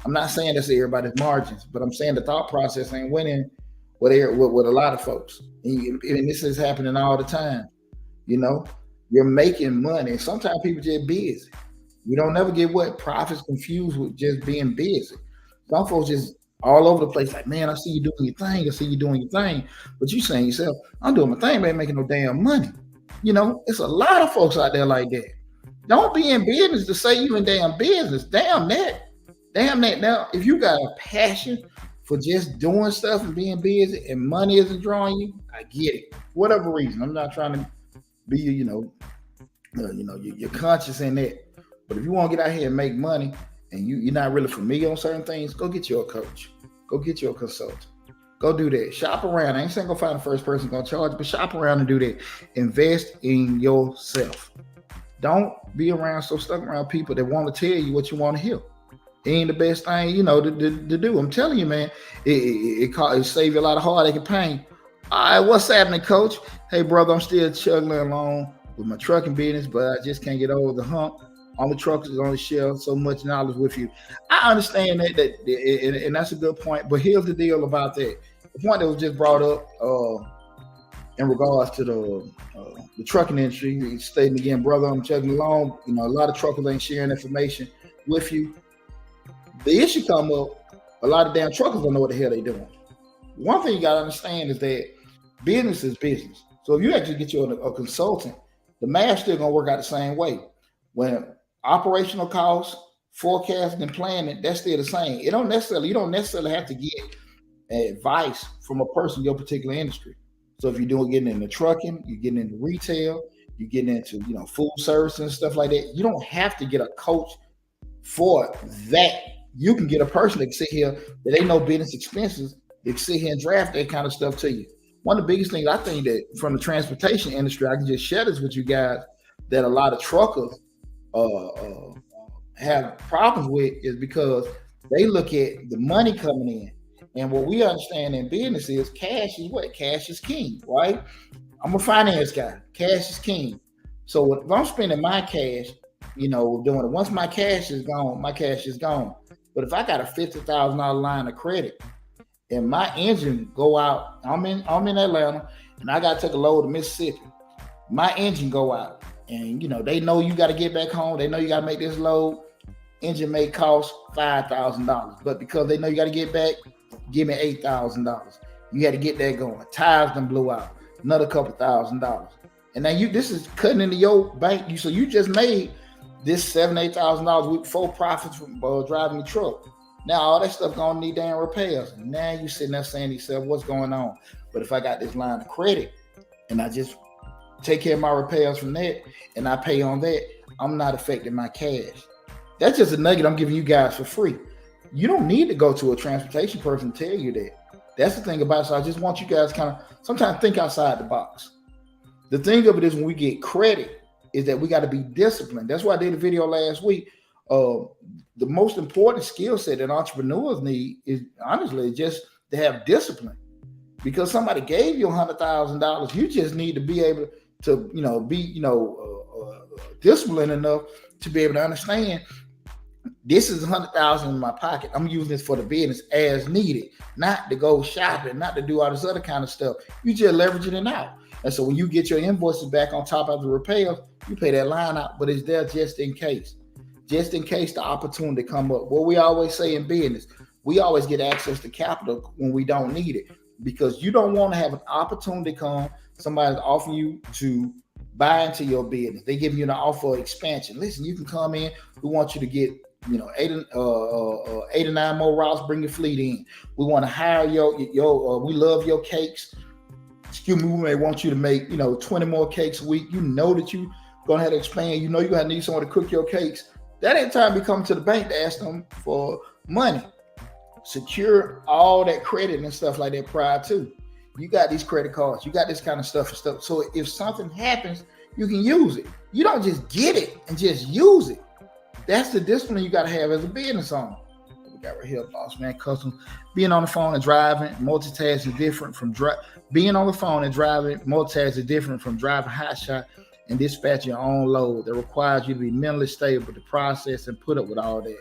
I'm not saying that's everybody's margins, but I'm saying the thought process ain't winning with a lot of folks. And this is happening all the time. You're making money. Sometimes people just busy. We don't never get profits confused with just being busy. Some folks just all over the place, like, man, I see you doing your thing. I see you doing your thing. But you saying yourself, I'm doing my thing, but ain't making no damn money. It's a lot of folks out there like that. Don't be in business to say you in damn business. Damn that. Now, if you got a passion for just doing stuff and being busy and money isn't drawing you, I get it. For whatever reason. I'm not trying to be, you're conscious in that. But if you want to get out here and make money and you're not really familiar on certain things, go get you a coach. Go get you a consultant. Go do that. Shop around. I ain't saying go find the first person going to charge, but shop around and do that. Invest in yourself. Don't be stuck around people that want to tell you what you want to hear. It ain't the best thing, to do. I'm telling you, man, it save you a lot of heartache and pain. All right, what's happening, Coach? Hey, brother, I'm still chugging along with my trucking business, but I just can't get over the hump. All the truckers only share so much knowledge with you. I understand that and that's a good point. But here's the deal about that. The point that was just brought up in regards to the trucking industry, stating again, brother, I'm chugging along. A lot of truckers ain't sharing information with you. The issue come up, a lot of damn truckers don't know what the hell they doing. One thing you got to understand is that business is business. So if you actually get you a consultant, the math still going to work out the same way. When operational costs, forecasting, and planning, that's still the same. You don't necessarily have to get advice from a person in your particular industry. So if you're getting into trucking, you're getting into retail, you're getting into food service and stuff like that, you don't have to get a coach for that. You can get a person that can sit here that they know business expenses. They can sit here and draft that kind of stuff to you. One of the biggest things I think that from the transportation industry, I can just share this with you guys, that a lot of truckers have problems with is because they look at the money coming in. And what we understand in business is cash is what? Cash is king, right? I'm a finance guy. Cash is king. So if I'm spending my cash, doing it, once my cash is gone, my cash is gone. But if I got a $50,000 line of credit and my engine go out, I'm in Atlanta and I got to take a load to Mississippi, my engine go out and, they know you got to get back home. They know you got to make this load. Engine may cost $5,000, but because they know you got to get back, give me $8,000. You got to get that going. Tires done blew out, another couple $1,000. And now this is cutting into your bank. So you just made this $7,000-8,000 a week before profits from driving the truck. Now all that stuff gonna need damn repairs. And now you sitting there saying to yourself, what's going on? But if I got this line of credit and I just take care of my repairs from that and I pay on that, I'm not affecting my cash. That's just a nugget I'm giving you guys for free. You don't need to go to a transportation person to tell you that. That's the thing about it. So I just want you guys kind of sometimes think outside the box. The thing of it is when we get credit is that we got to be disciplined. That's why I did a video last week. The most important skill set that entrepreneurs need is honestly just to have discipline. Because somebody gave you $100,000, you just need to be able to, be disciplined enough to be able to understand this is $100,000 in my pocket. I'm using this for the business as needed, not to go shopping, not to do all this other kind of stuff. You just leveraging it out. And so when you get your invoices back on top of the repairs, you pay that line out, but it's there just in case the opportunity come up. What we always say in business, we always get access to capital when we don't need it, because you don't want to have an opportunity come, somebody's offering you to buy into your business. They give you an offer of expansion. Listen, you can come in. We want you to get 8 or 9 more routes. Bring your fleet in. We want to hire your. We love your cakes. Excuse me. We may want you to make 20 more cakes a week. You know that you gonna have to expand. You know you're gonna need someone to cook your cakes. That ain't time to come to the bank to ask them for money. Secure all that credit and stuff like that prior to. You got these credit cards, you got this kind of stuff and stuff. So if something happens, you can use it. You don't just get it and just use it. That's the discipline you got to have as a business owner. We got right here, boss man, custom. Being on the phone and driving, multitasking is different from being on the phone and driving, multitasking is different from driving hotshot and dispatching your own load. That requires you to be mentally stable to process and put up with all that.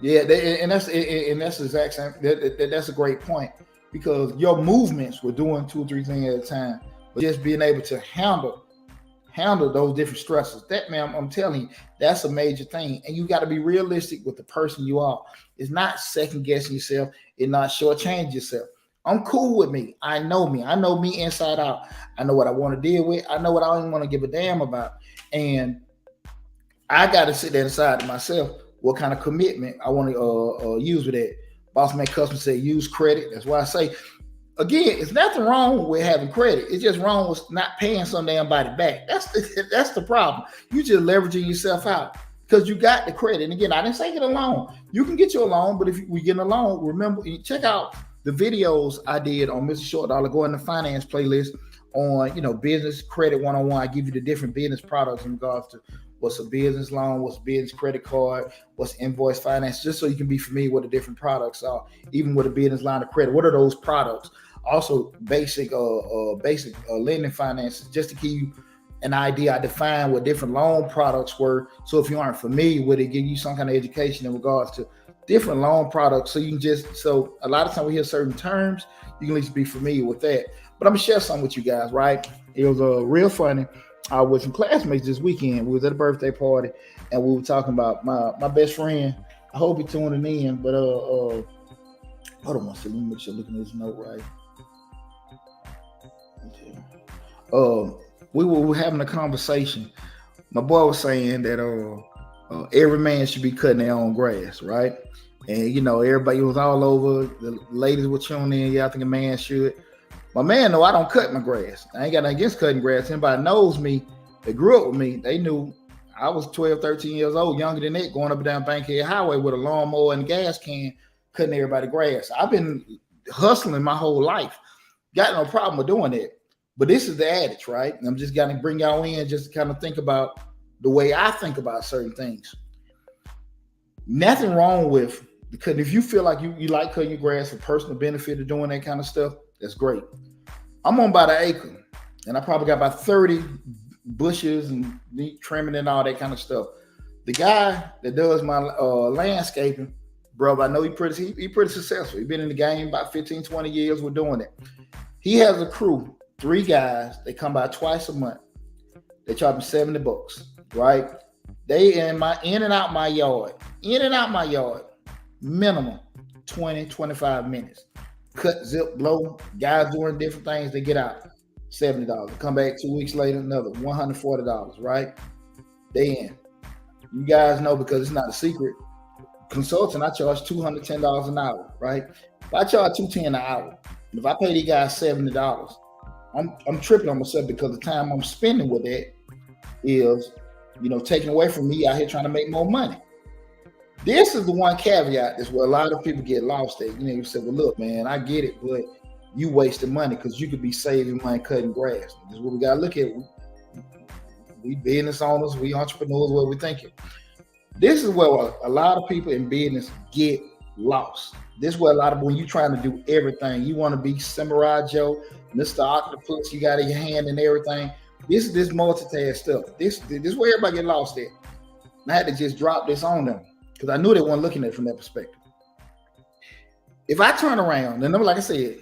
Yeah, that's the exact same. That's a great point, because your movements were doing 2 or 3 things at a time, but just being able to handle those different stresses. That, man, I'm telling you, that's a major thing. And you got to be realistic with the person you are. It's not second guessing yourself. It's not shortchanging yourself. I'm cool with me. I know me. I know me inside out. I know what I want to deal with. I know what I don't even want to give a damn about. And I got to sit there and decide to myself what kind of commitment I want to use with that. Boss Man Custom said use credit. That's why I say, again, it's nothing wrong with having credit. It's just wrong with not paying some damn body back. That's the problem. You just leveraging yourself out because you got the credit. And again, I didn't say get a loan. You can get you a loan, but if we get a loan, remember, check out the videos I did on Mr. Short Dollar. Go in the finance playlist on, business credit 101. I give you the different business products in regards to what's a business loan, what's a business credit card, what's invoice finance, just so you can be familiar with the different products are, even with a business line of credit. What are those products? Also, basic lending finances, just to give you an idea. I define what different loan products were. So if you aren't familiar with it, give you some kind of education in regards to different loan products. So you can so a lot of times we hear certain terms, you can at least be familiar with that. But I'm gonna share something with you guys, right? It was real funny. I was with some classmates this weekend. We was at a birthday party and we were talking about my best friend. I hope he's tuning in, but hold on one second. Let me make sure I'm looking at this note right. We were having a conversation. My boy was saying that every man should be cutting their own grass, right? And everybody was all over. The ladies were tuning in. Yeah, I think a man should. My man, I don't cut my grass. I ain't got nothing against cutting grass. Anybody knows me, they grew up with me, they knew I was 12, 13 years old, younger than that, going up and down Bankhead Highway with a lawnmower and a gas can, cutting everybody's grass. I've been hustling my whole life. Got no problem with doing that. But this is the adage, right? And I'm just going to bring y'all in just to kind of think about the way I think about certain things. Nothing wrong with cutting. If you feel like you like cutting your grass for personal benefit of doing that kind of stuff, that's great. I'm on about an acre, and I probably got about 30 bushes and trimming and all that kind of stuff. The guy that does my landscaping, bro, I know he pretty successful. He's been in the game about 15, 20 years with doing it. He has a crew, 3 guys. They come by twice a month. They charge me $70, right? They in and out my yard, minimum 20, 25 minutes. Cut, zip, blow, guys doing different things, they get out. $70. Come back 2 weeks later, another $140, right? They in. You guys know because it's not a secret. Consulting, I charge $210 an hour, right? If I charge $210 an hour, if I pay these guys $70, I'm tripping on myself because the time I'm spending with that is, taken away from me out here trying to make more money. This is the one caveat is where a lot of people get lost at. You say, well, look, man, I get it, but you wasting money because you could be saving money cutting grass. This is what we got to look at. We business owners, we entrepreneurs, what we thinking. This is where a lot of people in business get lost. This is where a lot of, when you're trying to do everything, you want to be Samurai Joe, Mr. Octopus, you got in your hand and everything. This is this multitask stuff. This is where everybody get lost at. And I had to just drop this on them because I knew they weren't looking at it from that perspective. If I turn around, and like I said,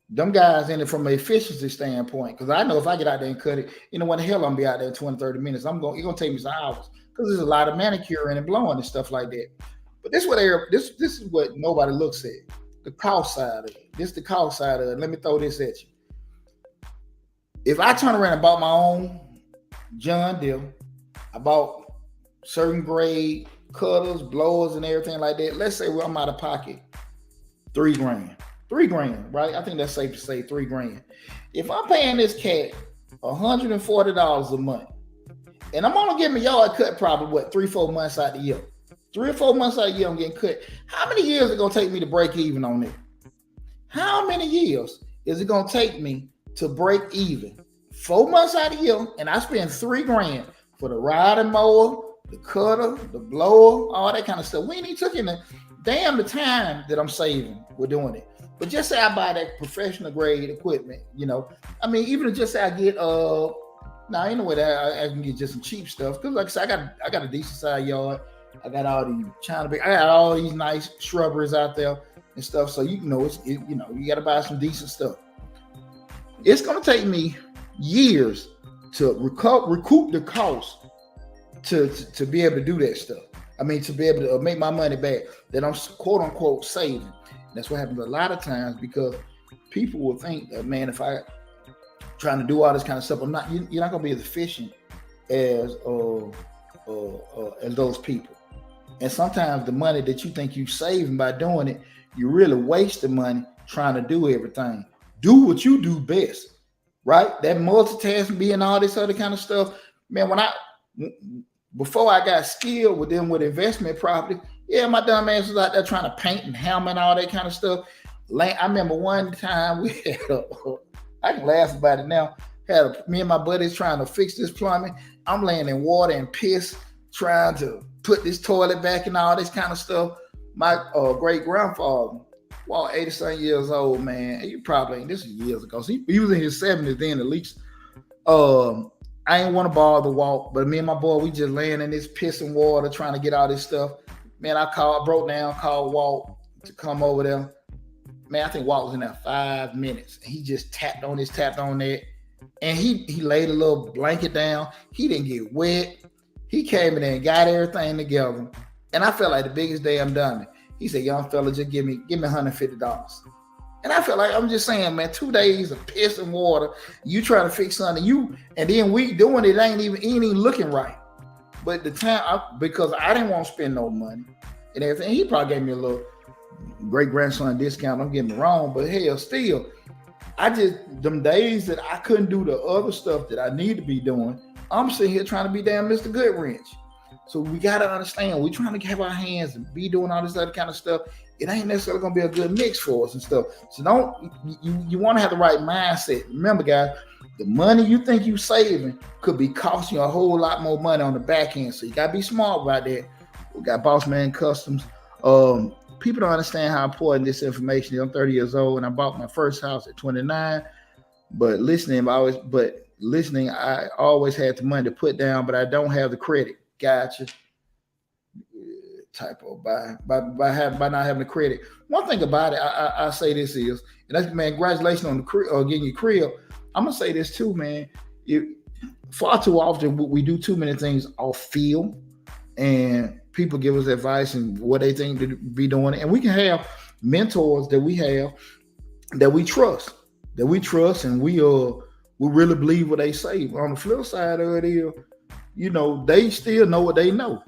them guys in it from an efficiency standpoint, because I know if I get out there and cut it, what the hell I'm going to be out there in 20, 30 minutes. It's going to take me some hours because there's a lot of manicuring and blowing and stuff like that. But this is what nobody looks at, the cost side of it. This is the cost side of it. Let me throw this at you. If I turn around and bought my own John Deere, I bought certain grade cutters, blowers, and everything like that. Let's say I'm out of pocket $3,000. $3,000, right? I think that's safe to say $3,000. If I'm paying this cat $140 a month, and I'm only getting my yard cut probably 3-4 months out the year. 3 or 4 months out of the year I'm getting cut. How many years is it gonna take me to break even on it? How many years is it gonna take me to break even? 4 months out of the year, and I spend $3,000 for the riding mower, the cutter, the blower, all that kind of stuff. We ain't even took in the time that I'm saving. We're doing it. But just say I buy that professional grade equipment, even just say I get now ain't no way that I can get just some cheap stuff. Cause like I said, I got a decent sized yard. I got all these China, I got all these nice shrubberies out there and stuff. So you got to buy some decent stuff. It's gonna take me years to recoup the cost to be able to do that stuff. To be able to make my money back that I'm quote unquote saving. That's what happens a lot of times because people will think that, man, if I trying to do all this kind of stuff, you're not gonna be as efficient as those people. And sometimes the money that you think you're saving by doing it, you really waste the money trying to do everything. Do what you do best, right? That multitasking, being all this other kind of stuff. Man, before I got skilled with investment property, my dumb ass was out there trying to paint and hammer and all that kind of stuff. I remember one time we had I can laugh about it now. Me and my buddies trying to fix this plumbing. I'm laying in water and piss, trying to put this toilet back and all this kind of stuff. My great grandfather, 80-something years old, man. He probably this is years ago. So he was in his 70s then at least. I ain't want to bother Walt, but me and my boy, we just laying in this piss and water trying to get all this stuff. Man, I broke down, called Walt to come over there. Man, I think Walt was in there 5 minutes. And he just tapped on that. And he laid a little blanket down. He didn't get wet. He came in there and got everything together. And I felt like the biggest damn dummy. He said, young fella, just give me $150. And I felt like, I'm just saying, man, 2 days of piss and water, you trying to fix something, and then we doing it, ain't even looking right. But the time, because I didn't want to spend no money and everything, he probably gave me a little great-grandson discount, don't get me wrong, but hell, still, them days that I couldn't do the other stuff that I need to be doing, I'm sitting here trying to be damn Mr. Goodwrench. So we got to understand, we're trying to have our hands and be doing all this other kind of stuff. It ain't necessarily going to be a good mix for us and stuff. So you want to have the right mindset. Remember, guys, the money you think you saving could be costing you a whole lot more money on the back end. So you got to be smart about that. We got Boss Man Customs. People don't understand how important this information is. I'm 30 years old and I bought my first house at 29. But listening, I always had the money to put down, but I don't have the credit. Gotcha. Typo by not having the credit. One thing about it, I say this is, and that's, man, congratulations on getting your crib. I'm gonna say this too, man. Far too often we do too many things off field, and people give us advice and what they think to be doing, and we can have mentors that we trust, and will really believe what they say. But on the flip side of it is, they still know what they know.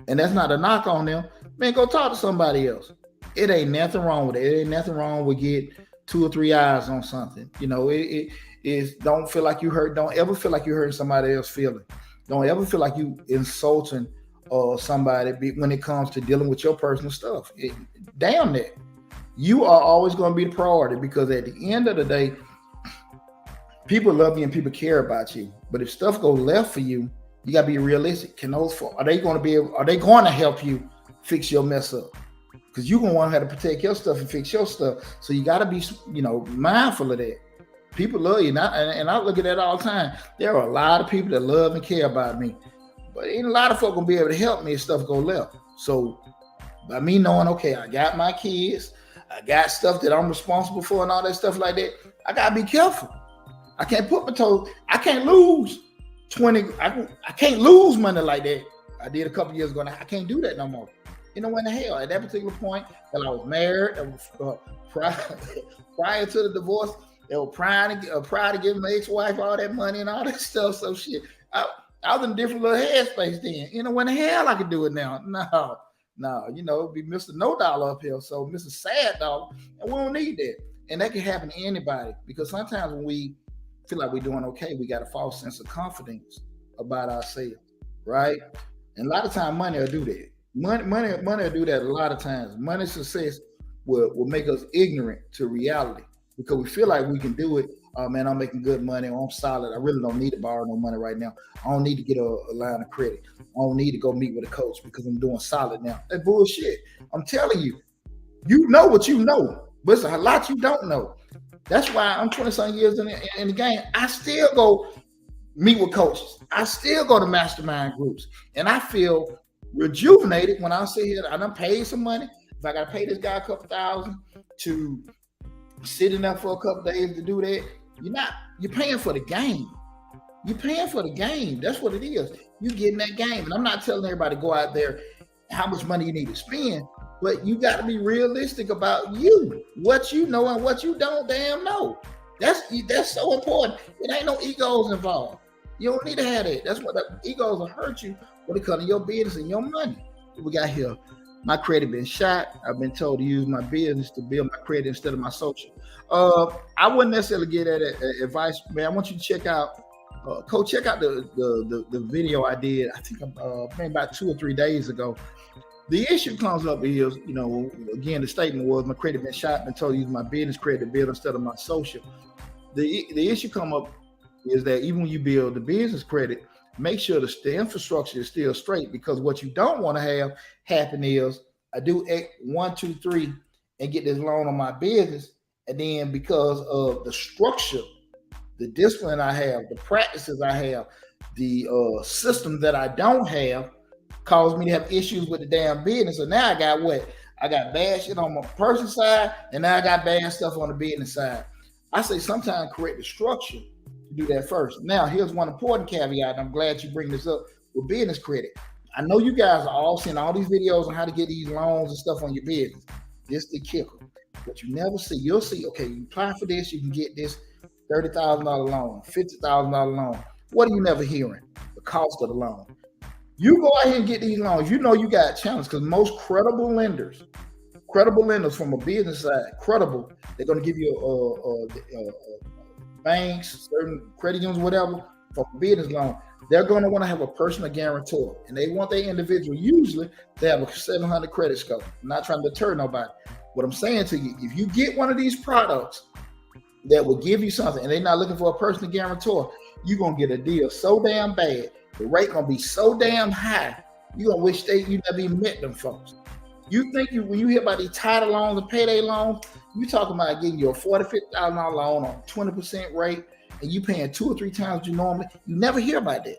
And that's not a knock on them. Man, go talk to somebody else. It ain't nothing wrong with it. It ain't nothing wrong with get 2 or 3 eyes on something. It is, don't feel like you hurt. Don't ever feel like you're hurting somebody else's feeling. Don't ever feel like you insulting somebody when it comes to dealing with your personal stuff. Damn that. You are always going to be the priority, because at the end of the day, people love you and people care about you. But if stuff goes left for you, you got to be realistic. Are they going to help you fix your mess up? Because you're going to want to have to protect your stuff and fix your stuff. So you got to be, mindful of that. People love you. And I look at that all the time. There are a lot of people that love and care about me. But ain't a lot of folk going to be able to help me if stuff go left. So by me knowing, okay, I got my kids, I got stuff that I'm responsible for and all that stuff like that, I got to be careful. I can't put my toes. I can't lose 20. I can't lose money like that. I did a couple years ago. I can't do that no more. When the hell, at that particular point, that I was married, prior to the divorce, they were proud to give my ex-wife all that money and all that stuff. So shit, I was in a different little headspace then. When the hell I could do it now? No, be Mr. No Dollar up here. So Mr. Sad Dollar, and we don't need that. And that can happen to anybody, because sometimes when we feel like we're doing okay, we got a false sense of confidence about ourselves, right? And a lot of times money will do that. Money will do that a lot of times. Money success will make us ignorant to reality, because we feel like we can do it. Oh man, I'm making good money. I'm solid. I really don't need to borrow no money right now. I don't need to get a line of credit. I don't need to go meet with a coach because I'm doing solid now. That's bullshit. I'm telling you, you know what you know, but it's a lot you don't know. That's why I'm 20-something years in the game. I still go meet with coaches. I still go to mastermind groups, and I feel rejuvenated when I sit here. I done paid some money. If I got to pay this guy a couple $1,000 to sit in there for a couple days to do that, you're paying for the game. You're paying for the game. That's what it is. You get in that game. And I'm not telling everybody to go out there how much money you need to spend, but you got to be realistic about you, what you know and what you don't damn know. That's so important. It ain't no egos involved. You don't need to have that. That's what the egos will hurt you when it comes to your business and your money. We got here. My credit been shot. I've been told to use my business to build my credit instead of my social. I wouldn't necessarily give that advice, man. I want you to check out, Coach. Check out the video I did. I think about 2 or 3 days ago. The issue comes up is, again, the statement was my credit been shot. Been told to use my business credit to build instead of my social. The issue come up is that even when you build the business credit, make sure the infrastructure is still straight, because what you don't want to have happen is I do 1, 2, 3 and get this loan on my business, and then because of the structure, the discipline I have, the practices I have, the system that I don't have, cause me to have issues with the damn business. So now I got what? I got bad shit on my personal side, and now I got bad stuff on the business side. I say sometimes correct the structure. Do that first. Now, here's one important caveat, and I'm glad you bring this up with business credit. I know you guys are all seeing all these videos on how to get these loans and stuff on your business. This the kicker. What you never see, you'll see, okay, you apply for this, you can get this $30,000 loan, $50,000 loan. What are you never hearing? The cost of the loan. You go out here and get these loans, you got a challenge, because most credible lenders from a business side, credible, they're going to give you banks, certain credit unions, whatever, for a business loan. They're going to want to have a personal guarantor, and they want their individual usually to have a 700 credit score. I'm not trying to deter nobody. What I'm saying to you, if you get one of these products that will give you something, and they're not looking for a personal guarantor, you're going to get a deal so damn bad. The rate going to be so damn high, you're going to wish you never even met them folks. You think when you hear about these title loans and payday loans, you talking about getting you a $40,000, $50,000 loan on 20% rate, and you paying 2 or 3 times you normally. You never hear about that.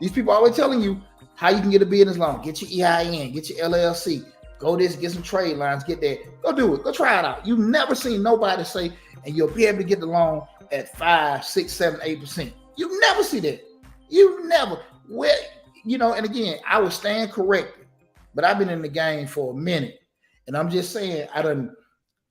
These people always telling you how you can get a business loan. Get your EIN, get your LLC, go this, get some trade lines, get that. Go do it. Go try it out. You've never seen nobody say, and you'll be able to get the loan at 5, 6, 7, 8%. You never see that. You never. And again, I would stand corrected, but I've been in the game for a minute, and I'm just saying,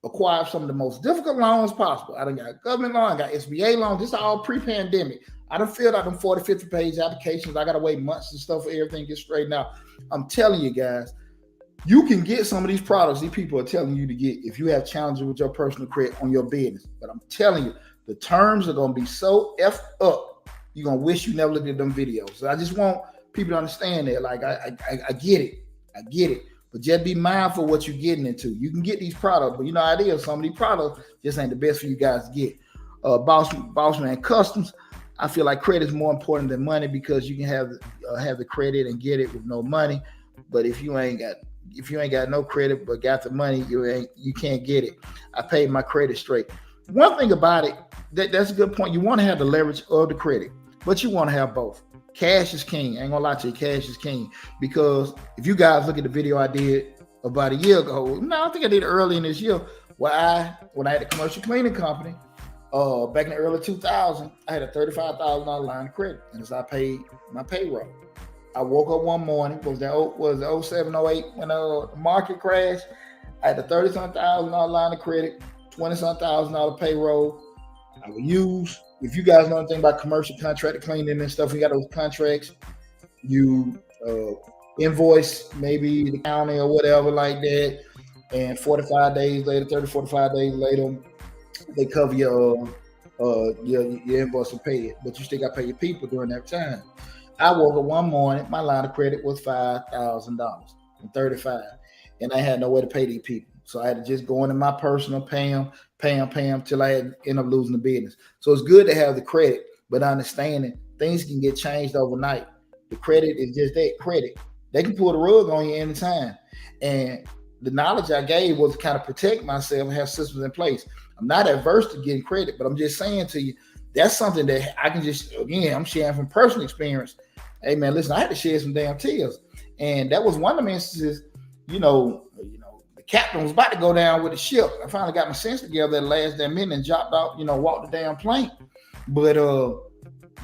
acquired some of the most difficult loans possible. I done got government loan, I got SBA loans. This is all pre-pandemic. I done filled out them 40, 50 page applications. I got to wait months and stuff for everything to get straightened out. I'm telling you guys, you can get some of these products these people are telling you to get if you have challenges with your personal credit on your business. But I'm telling you, the terms are going to be so effed up, you're going to wish you never looked at them videos. So I just want people to understand that. Like, I get it. I get it. But just be mindful of what you're getting into. You can get these products, but you know how it is. Some of these products just ain't the best for you guys to get. Bossman Customs, I feel like credit is more important than money because you can have the credit and get it with no money. But if you ain't got no credit but got the money, you can't get it. I paid my credit straight. One thing about it, that's a good point. You want to have the leverage of the credit, but you want to have both. Cash is king. I ain't gonna lie to you, cash is king. Because if you guys look at the video I did about a year ago, no, I think I did it early in this year, when I had a commercial cleaning company, back in the early 2000s, I had a $35,000 line of credit, and as I paid my payroll. I woke up one morning, was it 07, 08, when the market crashed. I had a $30,000 line of credit, $20,000 payroll. I would use, if you guys know anything about commercial contract cleaning and stuff, we got those contracts. You invoice maybe the county or whatever like that, and 45 days later, 30, 45 days later, they cover your invoice and pay it. But you still got to pay your people during that time. I woke up one morning, my line of credit was $5,000 and 35, and I had no way to pay these people. So I had to just go into my personal, pay them till I end up losing the business. So it's good to have the credit, but understanding things can get changed overnight. The credit is just that credit. They can pull the rug on you anytime. And the knowledge I gave was to kind of protect myself and have systems in place. I'm not adverse to getting credit, but I'm just saying to you, that's something that I can just, again, I'm sharing from personal experience. Hey man, listen, I had to shed some damn tears. And that was one of the instances, the captain was about to go down with the ship. I finally got my sense together at the last damn minute and dropped out, walked the damn plane. But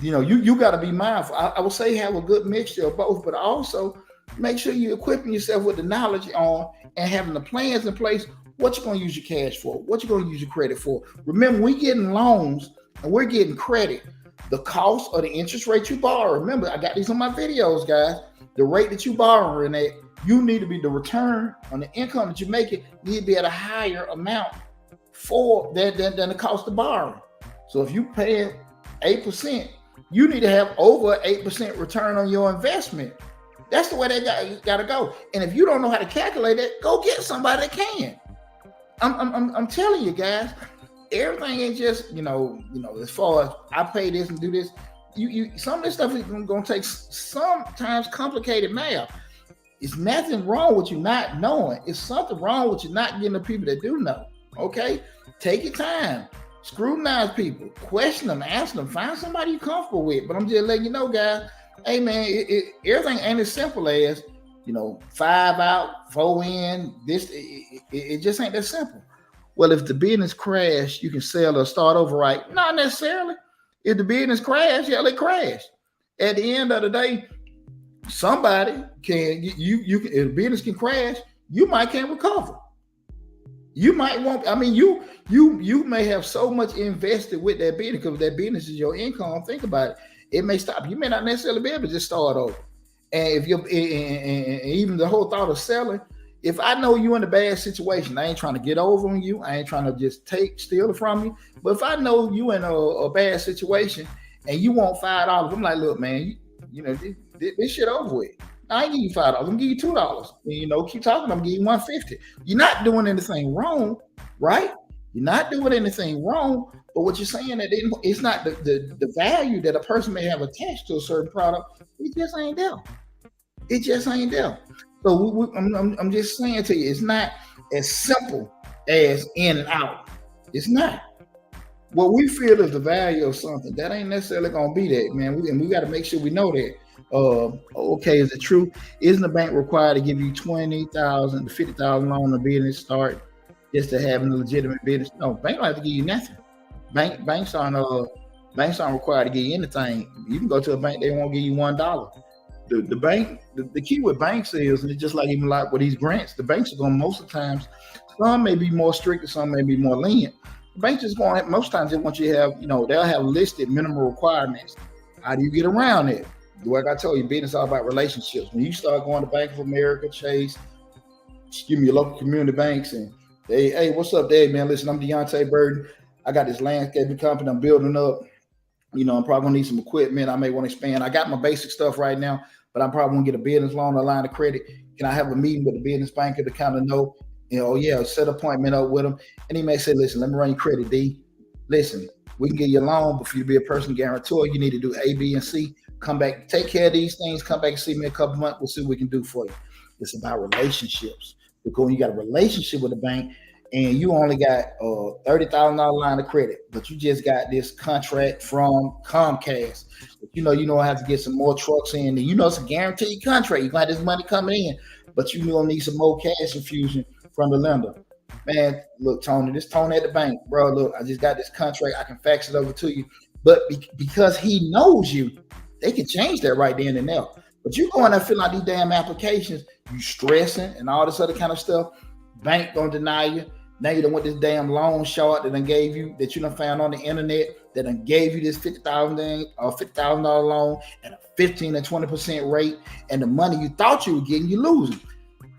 you got to be mindful. I would say have a good mixture of both, but also make sure you're equipping yourself with the knowledge on and having the plans in place. What you're going to use your cash for? What you're going to use your credit for? Remember, we're getting loans and we're getting credit. The cost or the interest rate you borrow. Remember, I got these on my videos, guys. The rate that you borrowing at, you need to be the return on the income that you make it need to be at a higher amount for than the cost of borrowing. So if you pay 8%, you need to have over 8% return on your investment. That's the way they got to go. And if you don't know how to calculate it, go get somebody that can. I'm telling you guys, everything ain't just as far as I pay this and do this. You some of this stuff is going to take sometimes complicated math. It's nothing wrong with you not knowing. It's something wrong with you not getting the people that do know. Okay, take your time, scrutinize people, question them, ask them, find somebody you're comfortable with. But I'm just letting you know, guys. Hey man, everything ain't as simple as 5 out, 4 in. It just ain't that simple. Well, if the business crash, you can sell or start over, right? Not necessarily. If the business crash, it crashed. At the end of the day, somebody can if the business can crash, you might can't recover. You might want. I mean, you may have so much invested with that business because that business is your income. Think about it. It may stop. You may not necessarily be able to just start over. And if you're, and even the whole thought of selling, if I know you're in a bad situation, I ain't trying to get over on you. I ain't trying to just steal it from you. But if I know you in a bad situation and you want $5, I'm like, look, man, this shit over with. I ain't give you $5. I'm gonna give you $2. Keep talking. I'm gonna give you $150. You're not doing anything wrong, right? You're not doing anything wrong. But what you're saying that it's not the value that a person may have attached to a certain product. It just ain't there. It just ain't there. So I'm just saying to you, it's not as simple as in and out. It's not. What we feel is the value of something. That ain't necessarily gonna be that, man. We got to make sure we know that. Okay, is it true? Isn't the bank required to give you $20,000 to $50,000 on the business start just to have a legitimate business? No, bank don't have to give you nothing. Banks aren't required to give you anything. You can go to a bank, they won't give you $1. The bank, the key with banks is, and it's just like even like with these grants, the banks are going to most of the times Some may be more strict and some may be more lenient. The bank just going to, most times they want you to have, they'll have listed minimum requirements. How do you get around it? Like I told you, business is all about relationships. When you start going to Bank of America, Chase, your local community banks, and hey, what's up, Dave, man? Listen, I'm Deonte Burden. I got this landscaping company I'm building up. I'm probably gonna need some equipment. I may want to expand. I got my basic stuff right now, but I'm probably gonna get a business loan, a line of credit. Can I have a meeting with the business banker to kind of know, set an appointment up with him? And he may say, listen, let me run your credit, D. Listen, we can get you a loan, but for you to be a personal guarantor, you need to do A, B, and C. Come back, take care of these things, come back and see me in a couple months. We'll see what we can do for you. It's about relationships. Because when you got a relationship with a bank, and you only got a $30,000 line of credit, but you just got this contract from Comcast. You know, I have to get some more trucks in. And it's a guaranteed contract. You're going to have this money coming in, but you going to need some more cash infusion from the lender. Man, look, Tony, this Tony at the bank. Bro, look, I just got this contract. I can fax it over to you. But because he knows you, they can change that right then and there. But you going there filling out these damn applications, you stressing and all this other kind of stuff. Bank going to deny you. Now you don't want this damn loan short that done gave you, that you done found on the internet, that done gave you this $50,000 loan at a 15 and 20% rate, and the money you thought you were getting, you losing.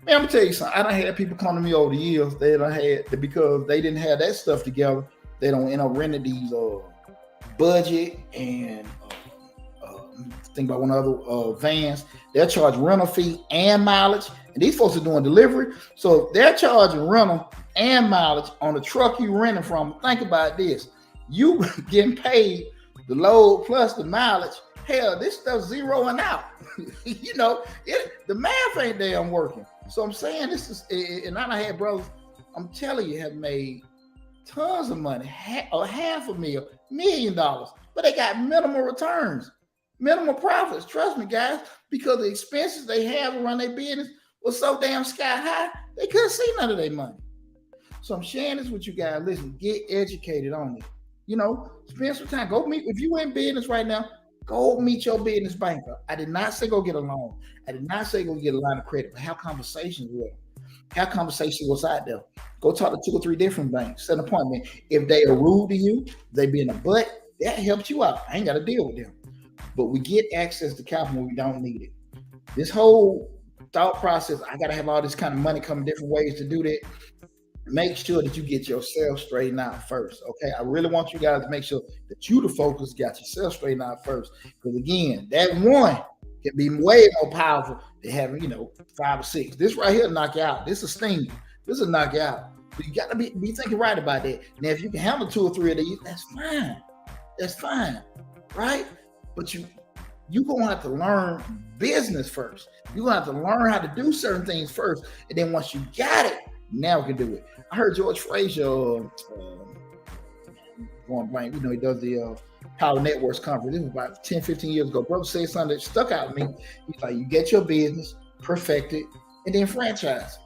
Man, I'm gonna tell you something. I done had people come to me over the years. They done had, because they didn't have that stuff together. They don't end up renting these budget and think about one other vans. They'll charge rental fee and mileage, and these folks are doing delivery, so they're charging rental and mileage on the truck you renting from. Think about this: you getting paid the load plus the mileage. Hell, this stuff's zeroing out. The math ain't damn working. So I'm saying this is, and I had brothers, I'm telling you, have made tons of money, $500,000, $1 million, but they got minimal returns, minimal profits. Trust me, guys, because the expenses they have to run their business was so damn sky high, they couldn't see none of their money. So I'm sharing this with you guys. Listen, get educated on it. Spend some time. Go meet, if you in business right now, go meet your business banker. I did not say go get a loan. I did not say go get a line of credit, but have conversations with them. Have conversations what's out there. Go talk to 2 or 3 different banks. Set an appointment. If they are rude to you, they be in a butt, that helps you out. I ain't got to deal with them. But we get access to capital when we don't need it. This whole thought process, I got to have all this kind of money coming different ways to do that. Make sure that you get yourself straightened out first. Okay. I really want you guys to make sure that you, the focus, got yourself straightened out first. Because again, that one can be way more powerful than having, 5 or 6. This right here knock you out. This is stinging. This will knock you out. But you got to be thinking right about that. Now, if you can handle 2 or 3 of these, that's fine. That's fine. Right? But you're going to have to learn business first. You're going to have to learn how to do certain things first. And then once you got it, now we can do it. I heard George Frazier going blank. He does the Power Networks conference. This was about 10, 15 years ago. Brother said something that stuck out to me. He's like, you get your business, perfect it, and then franchise.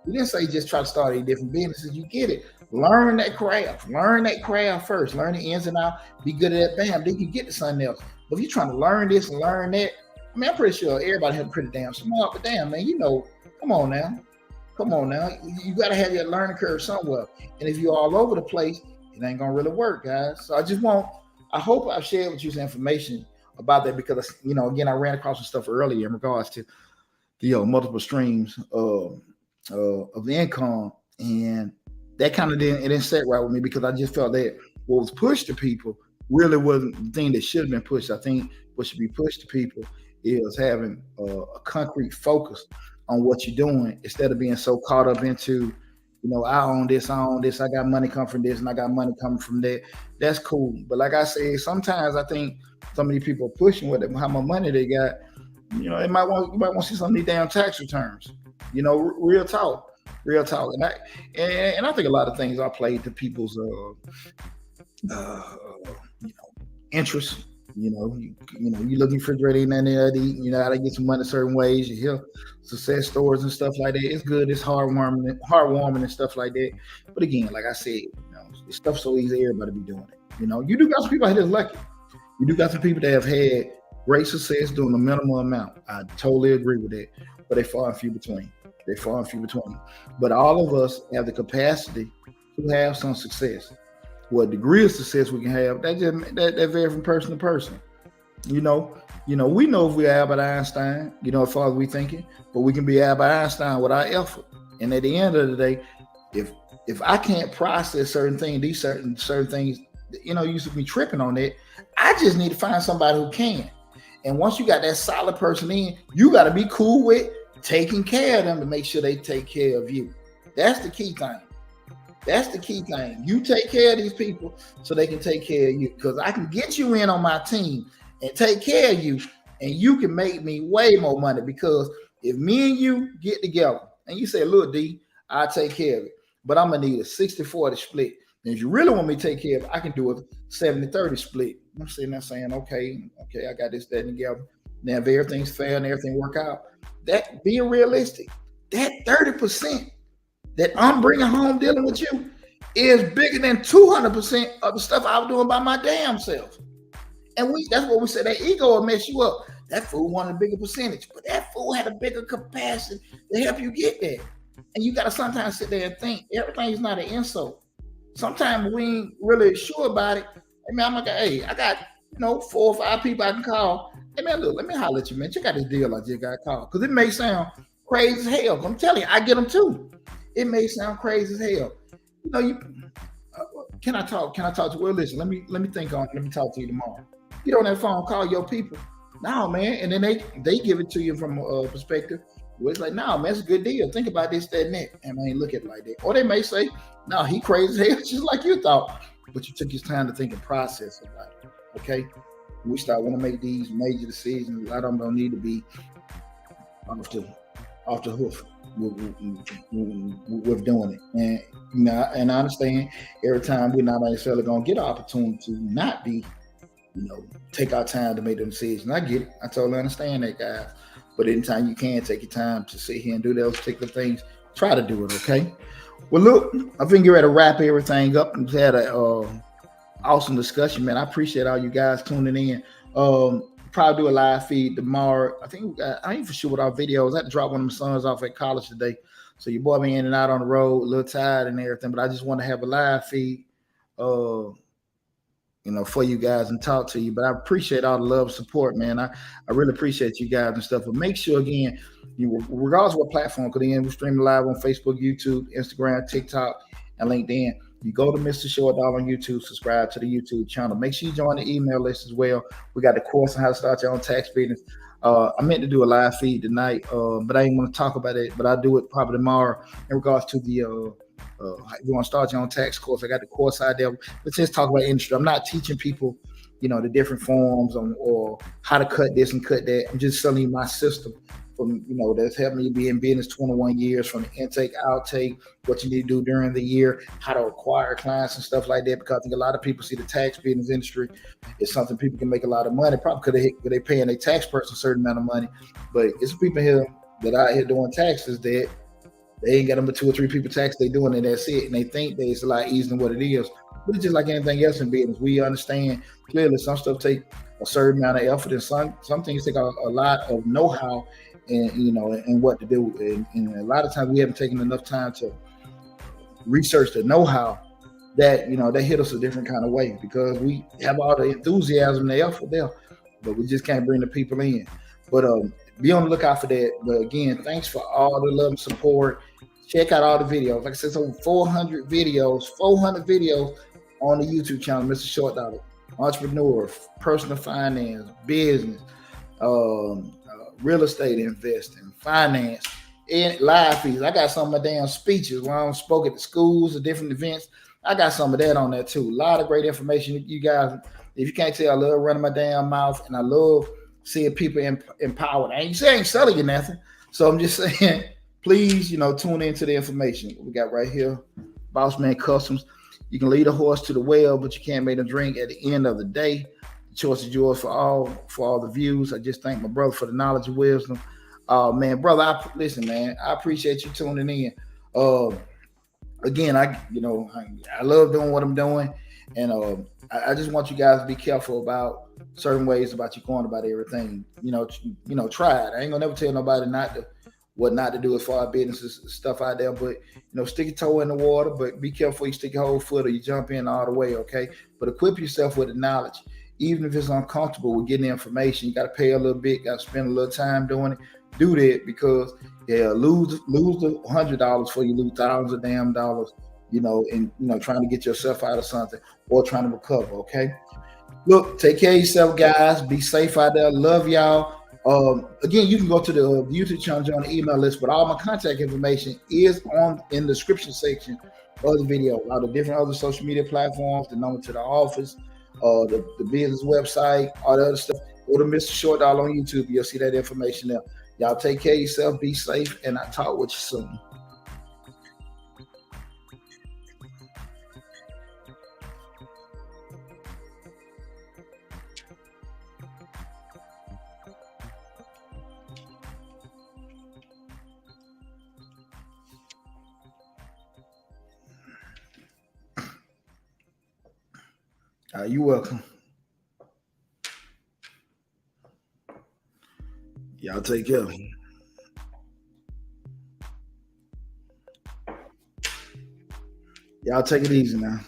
He didn't say just try to start 8 different businesses. You get it. Learn that craft. Learn that craft first. Learn the ins and outs. Be good at that. Bam. Then you can get to something else. But if you're trying to learn this and learn that, I'm pretty sure everybody has pretty damn smart. But damn, man, come on now. Come on now. You got to have your learning curve somewhere. And if you're all over the place, it ain't going to really work, guys. So I hope I've shared with you some information about that because, again, I ran across some stuff earlier in regards to the multiple streams of the income. And that kind of didn't set right with me because I just felt that what was pushed to people really wasn't the thing that should have been pushed. I think what should be pushed to people is having a concrete focus on what you're doing instead of being so caught up into, I own this, I got money coming from this, and I got money coming from that. That's cool. But like I said, sometimes I think some of these people are pushing with it, how much money they got. You might want to see some of these damn tax returns. Real talk. And I think a lot of things are played to people's interests. You look in the refrigerator and there to eat, how to get some money certain ways. You hear success stories and stuff like that. It's good. It's heartwarming and stuff like that. But again, like I said, this stuff's so easy. Everybody be doing it. You do got some people out here that's lucky. You do got some people that have had great success doing a minimal amount. I totally agree with that. But they far and few between. They're far and few between. But all of us have the capacity to have some success. What degree of success we can have, that varies from person to person. You know, we know if we're Albert Einstein, as far as we thinking, but we can be Albert Einstein without effort. And at the end of the day, if I can't process certain things, these certain things, you used to be tripping on that. I just need to find somebody who can. And once you got that solid person in, you got to be cool with taking care of them to make sure they take care of you. That's the key thing. You take care of these people so they can take care of you. Because I can get you in on my team and take care of you, and you can make me way more money. Because if me and you get together and you say, look, D, I'll take care of it, but I'm going to need a 60-40 split. And if you really want me to take care of it, I can do a 70-30 split. I'm sitting there saying, okay, I got this, that, and together. Now, if everything's fair and everything work out, that being realistic, that 30% that I'm bringing home dealing with you is bigger than 200% of the stuff I was doing by my damn self. And that's what we said, that ego will mess you up. That fool wanted a bigger percentage, but that fool had a bigger capacity to help you get there. And you got to sometimes sit there and think everything is not an insult. Sometimes we ain't really sure about it. I mean, I'm like, hey, I got 4 or 5 people I can call. Hey man, look, let me holler at you, man. Check out this deal I just got called. Because it may sound crazy as hell. I'm telling you, I get them too. It may sound crazy as hell. Can I talk to you? Well, listen, let me think on it. Let me talk to you tomorrow. Get on that phone, call your people. No, man. And then they give it to you from a perspective where it's like, no, man, it's a good deal. Think about this, that, and that. And man, look at it like that. Or they may say, no, he crazy as hell, just like you thought. But you took his time to think and process about it. Okay? We start want to make these major decisions. A lot of them don't need to be off the hoof with doing it. And I understand every time we're not necessarily going to get an opportunity to not be, take our time to make them decisions. I get it. I totally understand that, guys. But anytime you can take your time to sit here and do those particular things, try to do it, okay? Well, look, I think you're ready to wrap everything up. We've had a awesome discussion, man. I appreciate all you guys tuning in. Probably do a live feed tomorrow. I ain't for sure with our videos. I had to drop one of my sons off at college today. So your boy been in and out on the road, a little tired and everything, but I just want to have a live feed, for you guys and talk to you. But I appreciate all the love and support, man. I really appreciate you guys and stuff. But make sure, again, regardless of what platform, because again, we're streaming live on Facebook, YouTube, Instagram, TikTok, and LinkedIn. You go to Mr. Short Dollar on YouTube, subscribe to the YouTube channel. Make sure you join the email list as well. We got the course on how to start your own tax business. I meant to do a live feed tonight, but I ain't want to talk about it. But I'll do it probably tomorrow in regards to the you want to start your own tax course. I got the course out there. Let's just talk about industry. I'm not teaching people, the different forms or how to cut this and cut that. I'm just telling you my system from, that's helped me be in business 21 years, from the intake, outtake, what you need to do during the year, how to acquire clients and stuff like that. Because I think a lot of people see the tax business industry is something people can make a lot of money, probably because they paying their tax person a certain amount of money. But it's people here that out here doing taxes that they ain't got them but 2 or 3 people tax they doing and that's it. And they think that it's a lot easier than what it is. But it's just like anything else in business. We understand clearly some stuff take a certain amount of effort, and some things take a lot of know-how and and what to do. And a lot of times we haven't taken enough time to research the know-how that they hit us a different kind of way, because we have all the enthusiasm and the effort there, but we just can't bring the people in. But be on the lookout for that. But again, thanks for all the love and support. Check out all the videos. Like I said, it's over 400 videos on the YouTube channel, Mr. Short Dollar. Entrepreneur, personal finance, business, real estate investing, finance, and live feeds. I got some of my damn speeches when I spoke at the schools or different events. I got some of that on there too. A lot of great information. You guys, if you can't tell, I love running my damn mouth, and I love seeing people empowered. I ain't selling you nothing. So I'm just saying, please, tune into the information we got right here. Boss Man Customs. You can lead a horse to the well, but you can't make them drink at the end of the day. The choice is yours for all the views. I just thank my brother for the knowledge and wisdom. Man, brother, listen, man, I appreciate you tuning in. Again, I love doing what I'm doing, and I just want you guys to be careful about certain ways about you going about everything. Try it. I ain't gonna never tell nobody not to what not to do as far as business stuff out there. But stick your toe in the water, but be careful you stick your whole foot or you jump in all the way, okay? But equip yourself with the knowledge. Even if it's uncomfortable with getting the information, you got to pay a little bit, got to spend a little time doing it. Do that, because lose the $100 before you lose thousands of damn dollars, and trying to get yourself out of something or trying to recover, okay? Look, take care of yourself, guys. Be safe out there. Love y'all. Again, you can go to the YouTube channel, join the email list, but all my contact information is in the description section of the video. All the different other social media platforms, the number to the office, the business website, all the other stuff. Go to Mr. Short Dollar on YouTube. You'll see that information there. Y'all take care of yourself. Be safe, and I'll talk with you soon. You're welcome. Y'all take care. Y'all take it easy now.